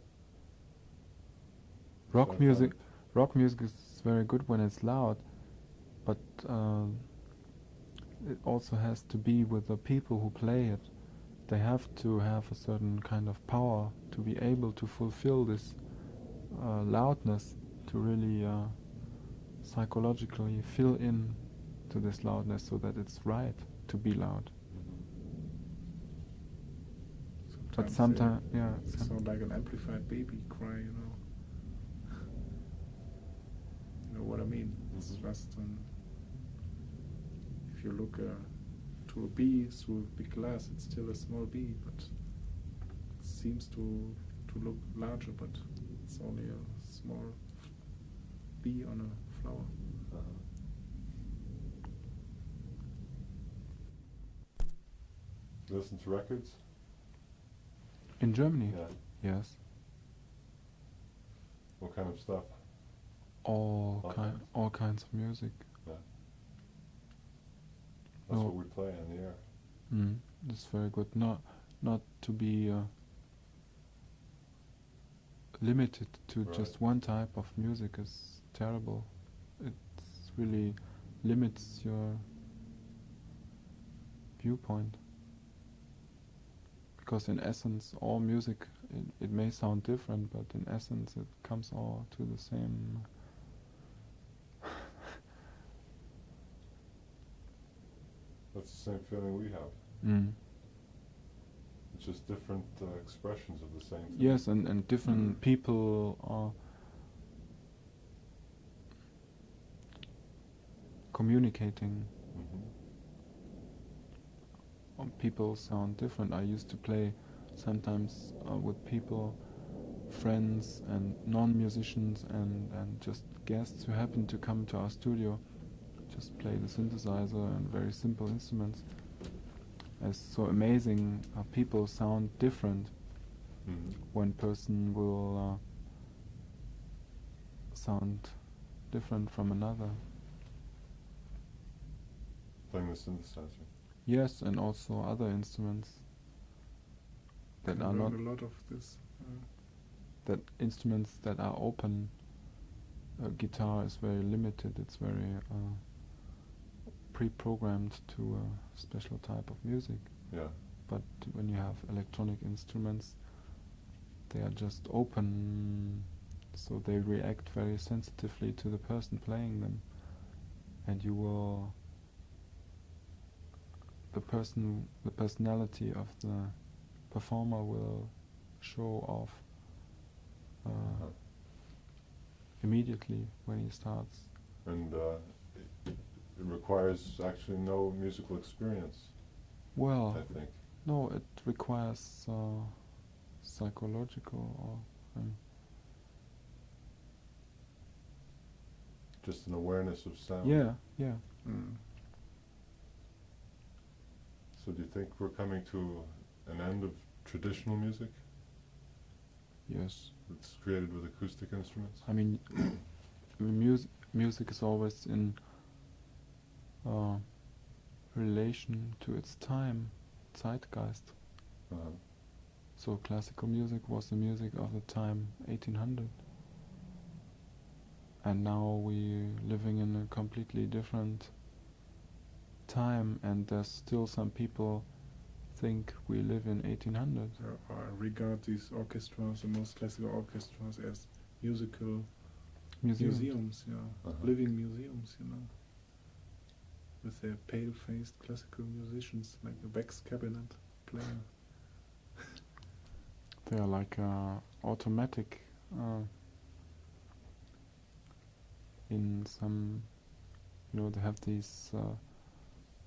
So I Rock found music, it- rock music is very good when it's loud, but it also has to be with the people who play it. They have to have a certain kind of power to be able to fulfill this loudness, to really psychologically fill in to this loudness so that it's right to be loud. But sometimes, yeah. They sound like an amplified baby cry, you know. You know what I mean? It's just if you look to a bee through a big glass, it's still a small bee, but it seems to look larger, but it's only a small bee on a flower. Listen to records? In Germany, Yeah. yes, What kind of stuff? all kinds? all kinds of music. That's No. what we play on the air. It's very good. Not to be limited to Right. just one type of music is terrible. It really limits your viewpoint. Because in essence, all music, it may sound different, but in essence it comes all to the same. That's the same feeling we have. Mm. It's just different expressions of the same thing. Yes, and different people are communicating. Mhm. People sound different. I used to play sometimes with people, friends and non-musicians and just guests who happen to come to our studio, just play the synthesizer and very simple instruments. It's so amazing how people sound different. Mhm. One person will sound different from another. Playing the synthesizer. Yes, and also other instruments that I are not learned a lot of this. instruments that are open. Guitar is very limited. It's very pre-programmed to a special type of music. Yeah. But when you have electronic instruments, they are just open, so they react very sensitively to the person playing them, and you will the personality of the performer will show off immediately when he starts. And it requires actually no musical experience, Well, I think. no, it requires psychological or Just an awareness of sound. yeah. So do you think we're coming to an end of traditional music Yes. that's created with acoustic instruments? I mean, music is always in relation to its time, zeitgeist. Uh-huh. So classical music was the music of the time 1800. And now we're living in a completely different time, and there's still some people think we live in 1800. I regard these orchestras, the most classical orchestras, as musical museums, Uh-huh. living museums, with their pale-faced classical musicians, like a wax cabinet playing. They are like automatic in some, they have these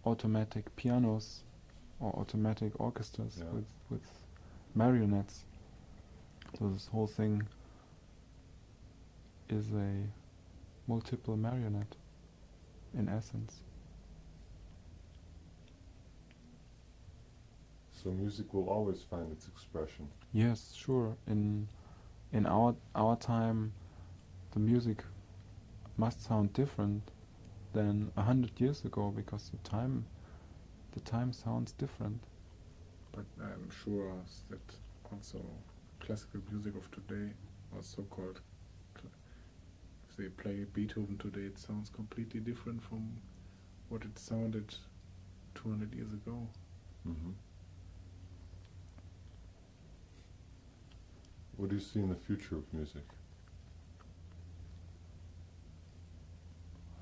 automatic pianos or automatic orchestras Yeah. with marionettes. So this whole thing is a multiple marionette in essence. So music will always find its expression. Yes, sure. In our time, the music must sound different than 100 years ago, because the time sounds different. But I'm sure that also classical music of today, or so-called, if they play Beethoven today, it sounds completely different from what it sounded 200 years ago. Mm-hmm. What do you see in the future of music?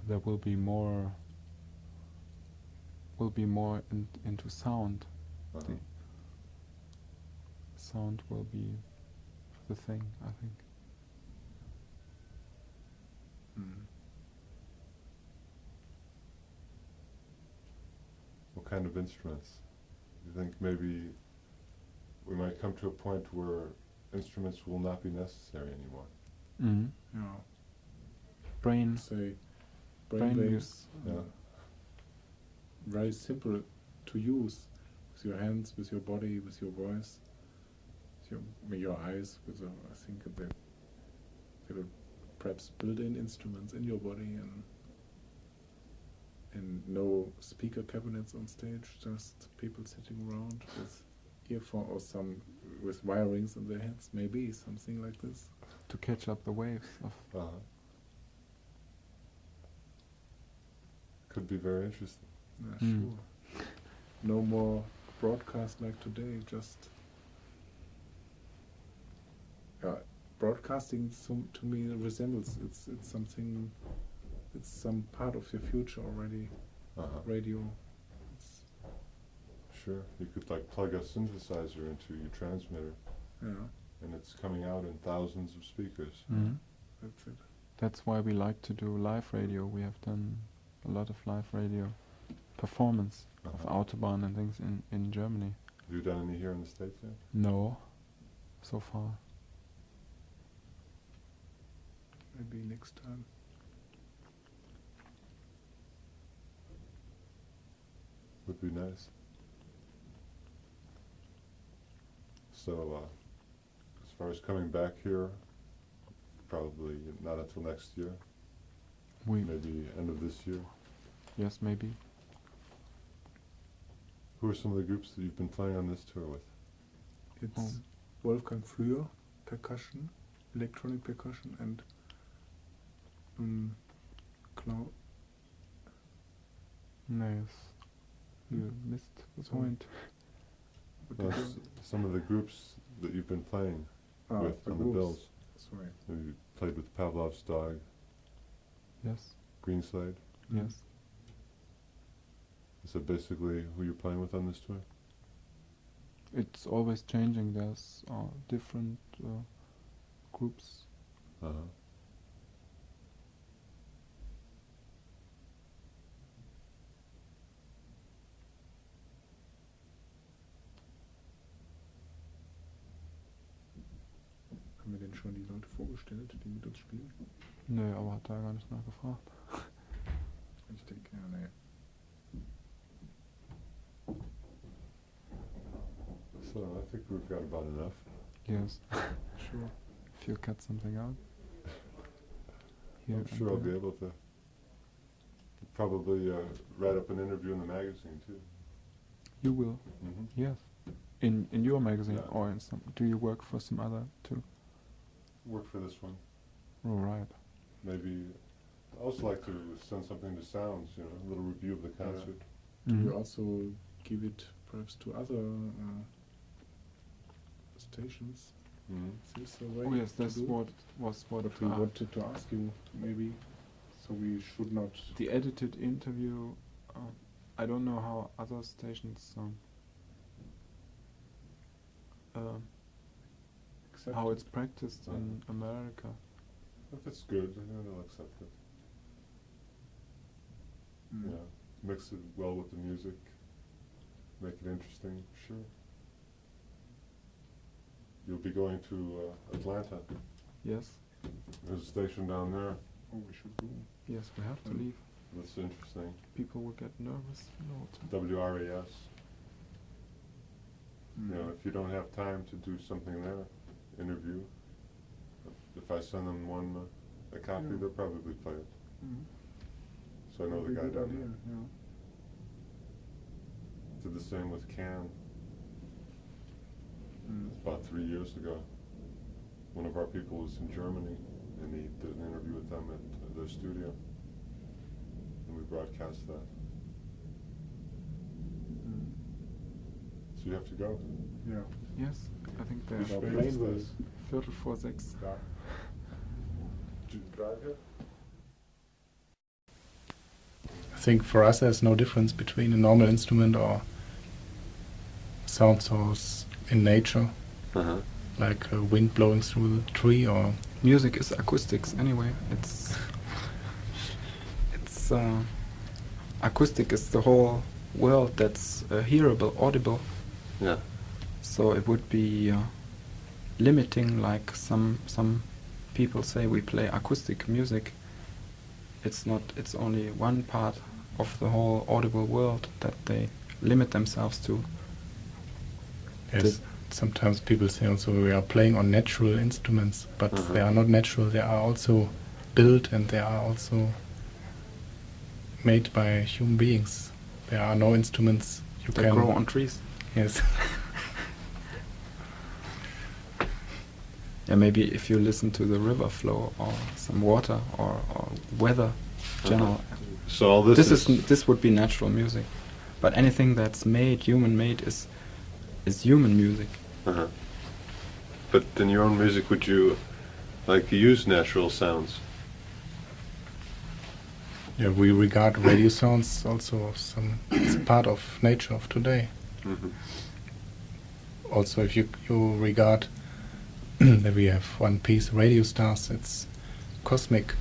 There will be more into sound. Uh-huh. The sound will be the thing, I think. What kind of instruments? You think maybe we might come to a point where instruments will not be necessary anymore? Mm-hmm. Yeah. Brain Say, brain brain use. waves, very simple to use, with your hands, with your body, with your voice, with your eyes. I think they will perhaps build in instruments in your body, and no speaker cabinets on stage, just people sitting around with earphone or some with wirings in their heads, maybe something like this. to catch up the waves of. Could be very interesting. Yeah, Mm. sure. No more broadcast like today, just broadcasting to me resembles it's something, it's some part of your future already. Radio. It's, Sure, you could like plug a synthesizer into your transmitter, yeah, and it's coming out in thousands of speakers. Mhm. that's it. That's why we like to do live radio. We have done a lot of live radio performance of Autobahn and things in Germany. Have you done any here in the States yet? No, so far. Maybe next time. Would be nice. So, as far as coming back here, probably not until next year. We Maybe end of this year. yes, maybe. Who are some of the groups that you've been playing on this tour with? It's Wolfgang Flür, percussion, electronic percussion, and Nice. You missed the Sorry. point. Some of the groups that you've been playing with the on the groups. bills. Sorry. You played with Pavlov's Dog, Yes. Greenslade. Yes. Is that basically who you're playing with on this tour? It's always changing. There's different groups. Haben wir denn schon die Leute vorgestellt, die mit uns spielen? Nee, aber hat da gar nicht nachgefragt. Ich denke, ja, nee. So I think we've got about enough. Yes. Sure. If you cut something out. I'm and sure I'll be there. able to probably write up an interview in the magazine too. You will. Mm-hmm. Yes. In your magazine Yeah. or in some. Do you work for some other too? Work for this one. All right. Maybe I also like to send something to Sounds, you know, a little review of the concert. Mhm. We also give it perhaps to other stations. Mm-hmm. Is this a way Oh yes, to that's do? what was what But we wanted to ask you, maybe, so we should not. the edited interview. I don't know how other stations accept how it. it's practiced in America. If it's good, then they'll accept it. Mm. Yeah, mix it well with the music, make it interesting. Sure. You'll be going to Atlanta. Yes. There's a station down there. Oh, we should go. Yes, we have to Mm. leave. That's interesting. People will get nervous. No. WRAS. Mm. You know, if you don't have time to do something there, interview. If I send them a copy, Yeah. they'll probably play it. Mm. So I know the Very guy good down idea, there. yeah. Did the same with Cannes Mm. about 3 years ago. One of our people was in Germany, and he did an interview with them at their studio, and we broadcast that. Mm. So you have to go. Yeah. Yes, I think Wie they're spät plane ist will- das? 5:45. Ja. Did you drive here? I think for us there's no difference between a normal instrument or sound source in nature, like wind blowing through the tree or Music is acoustics anyway. It's acoustic is the whole world that's hearable, audible. Yeah. So it would be limiting, like some people say we play acoustic music. It's not. It's only one part of the whole audible world that they limit themselves to. yes. Sometimes people say also we are playing on natural instruments, but Mhm. they are not natural. They are also built and they are also made by human beings. There are no instruments you They can grow on trees. Yes. yeah, maybe if you listen to the river flow or some water or weather, general. So all this This would be natural music, but anything that's made, human made, is human music. Uh-huh. But in your own music, would you like use natural sounds? Yeah, we regard radio sounds also it's a part of nature of today. Mm-hmm. Also, if you regard that we have one piece, radio stars, it's cosmic.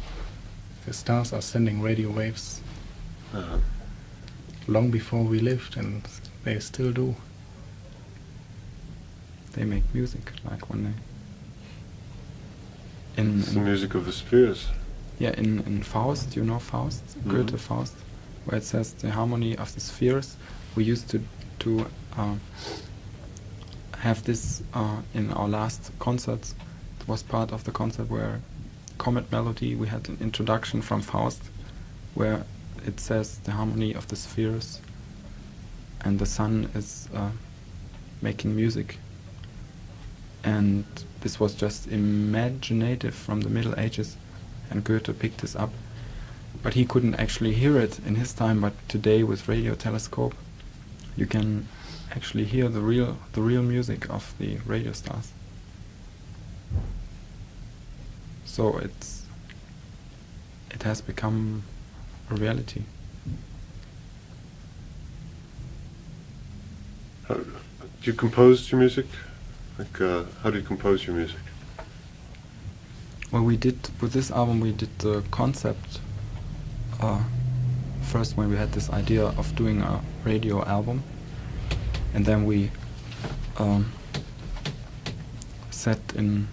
The stars are sending radio waves Uh-huh. long before we lived, and they still do. They make music, like when they It's the music of the spheres. in Faust, you know Faust, Goethe Faust, where it says the harmony of the spheres. We used to have this in our last concerts. It was part of the concert where Comet Melody, we had an introduction from Faust where it says the harmony of the spheres, and the sun is making music. And this was just imaginative from the Middle Ages, and Goethe picked this up. But he couldn't actually hear it in his time, but today with radio telescope you can actually hear the real music of the radio stars. So it has become a reality. How, do you compose your music? Like, how do you compose your music? Well, we did, with this album, we did the concept first when we had this idea of doing a radio album, and then we sat in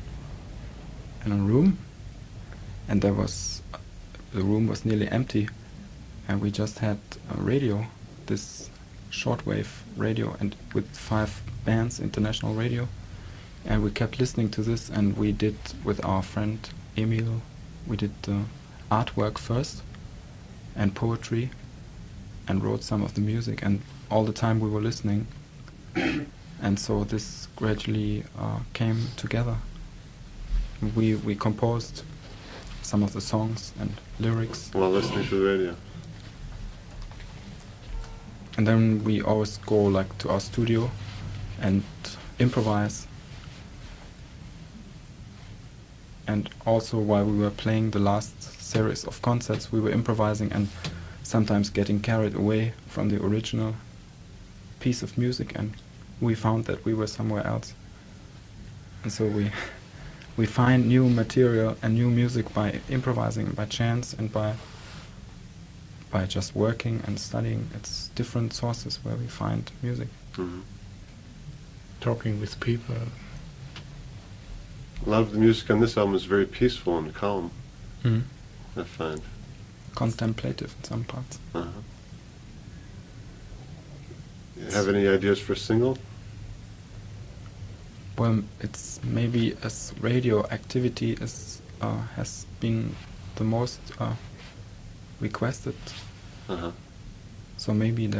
a room, and the room was nearly empty, and we just had a radio, this shortwave radio, and with 5 bands, international radio. And we kept listening to this, and we did, with our friend Emil, we did artwork first, and poetry, and wrote some of the music, and all the time we were listening. And so this gradually came together. We composed some of the songs and lyrics. While listening to the radio. And then we always go like to our studio and improvise. And also while we were playing the last series of concerts, we were improvising and sometimes getting carried away from the original piece of music, and we found that we were somewhere else. And so we find new material and new music by improvising, by chance, and by just working and studying. It's different sources where we find music. Mm-hmm. Talking with people. A lot of the music on this album is very peaceful and calm, Mm. I find. Contemplative in some parts. Uh-huh. You have any ideas for a single? Well, it's maybe as radio activity has been the most requested. Uh-huh. So maybe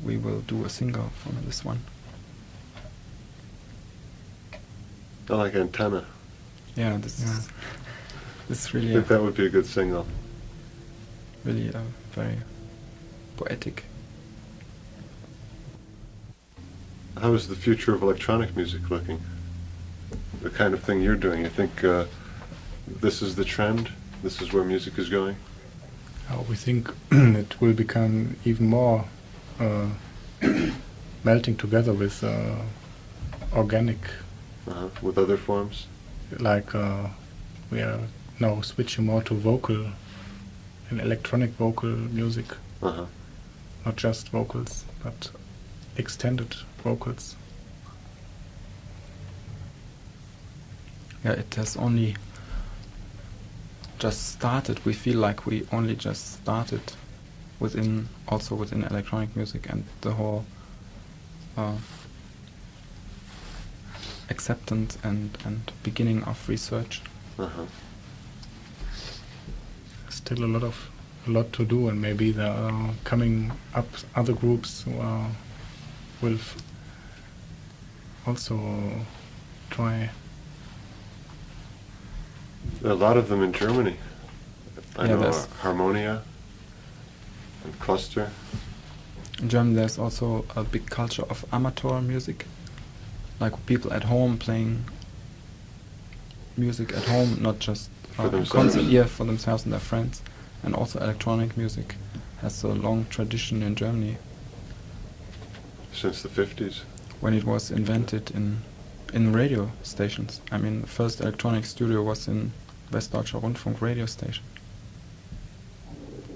we will do a single from this one. I like Antenna. Yeah, this is I really think that would be a good single. really very poetic. How is the future of electronic music looking? The kind of thing you're doing, you think this is the trend? This is where music is going? We think it will become even more melting together with organic, With other forms? like we are now switching more to vocal and electronic vocal music, Uh-huh. not just vocals, but extended vocals. Yeah, it has only just started. We feel like we only just started within electronic music, and the whole acceptance and beginning of research. Uh-huh. Still a lot to do, and maybe there are coming up other groups who will also try There are a lot of them in Germany. I Yeah, know there's- Harmonia and Cluster. In Germany, there's also a big culture of amateur music, like people at home playing music at home, not just For themselves. concert, yeah, for themselves and their friends. And also electronic music has a long tradition in Germany. Since the 50s. When it was invented in radio stations. I mean, the first electronic studio was in Westdeutscher Rundfunk radio station.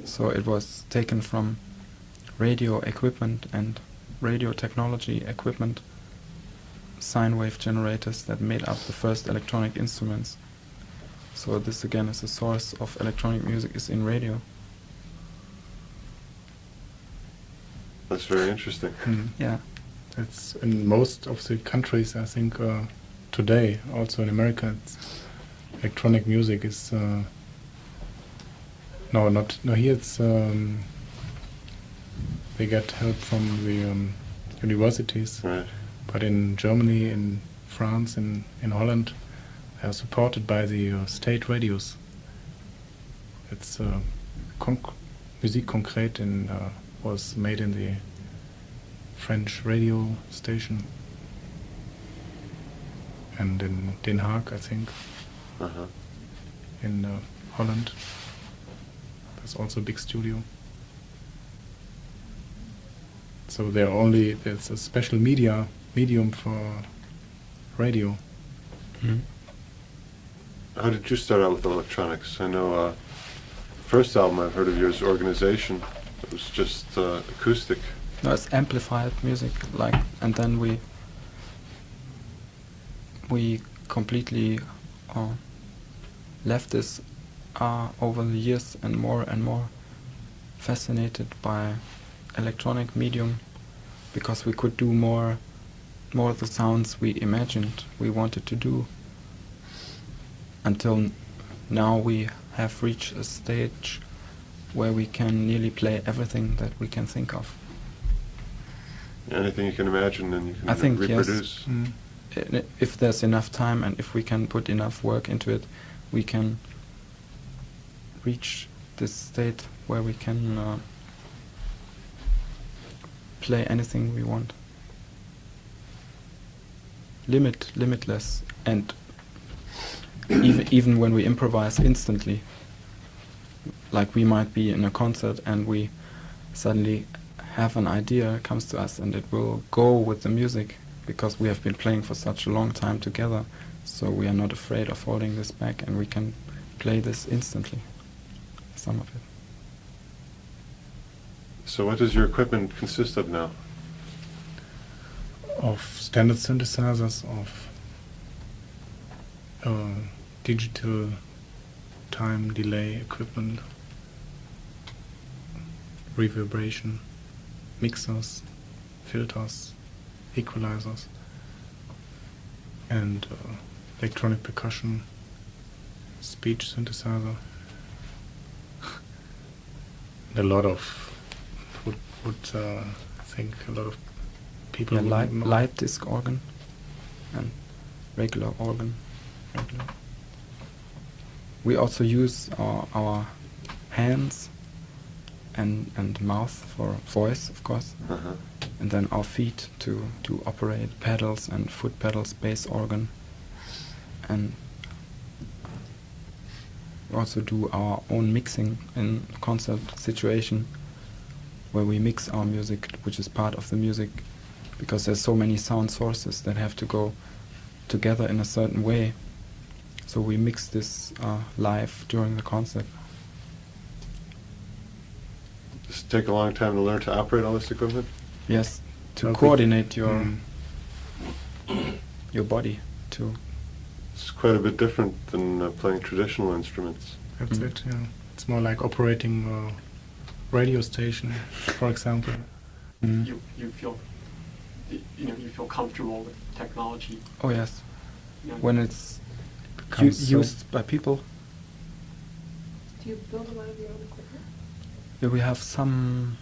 So it was taken from radio equipment and radio technology equipment, sine wave generators that made up the first electronic instruments. So this again is a source of electronic music is in radio. That's very interesting. Yeah. It's in most of the countries, I think, today, also in America, electronic music is here it's they get help from the universities, Right. but in Germany, in France, in Holland, they are supported by the state radios. It's Musique Concrète was made in the French radio station, and in Den Haag, I think, Uh-huh. in Holland. There's also a big studio. So there's a special medium for radio. How did you start out with electronics? I know first album I've heard of yours, Organization, it was just acoustic. No, it's amplified music, like, and then we completely left this over the years and more fascinated by electronic medium, because we could do more of the sounds we imagined we wanted to do. Until now we have reached a stage where we can nearly play everything that we can think of. Anything you can imagine and you can I think, yes. reproduce. If there's enough time and if we can put enough work into it, we can reach this state where we can play anything we want. Limitless, and even when we improvise instantly, like we might be in a concert and we suddenly have an idea comes to us and it will go with the music because we have been playing for such a long time together, so we are not afraid of holding this back and we can play this instantly, some of it. So what does your equipment consist of now? Of standard synthesizers, of digital time delay equipment, reverberation, mixers, filters, equalizers, and electronic percussion, speech synthesizer, and a lot of I think a lot of people wouldn't know. Light disc organ and regular organ. We also use our hands and mouth for voice, of course, Uh-huh. and then our feet to operate pedals and foot pedals, bass organ, and we also do our own mixing in concert situation where we mix our music, which is part of the music, because there's so many sound sources that have to go together in a certain way. So we mix this live during the concert. Does it take a long time to learn to operate all this equipment? Yes, to Well, we- coordinate your body to. It's quite a bit different than playing traditional instruments. That's it. Yeah, it's more like operating a radio station, for example. You feel you feel comfortable with technology. Oh yes, You know, when it's Becomes so- used by people. Do you build a lot of your own equipment? Yeah, we have some,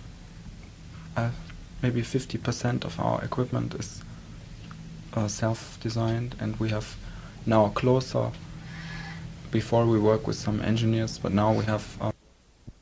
maybe 50% of our equipment is self-designed, and we have now a closer before we work with some engineers, but now we have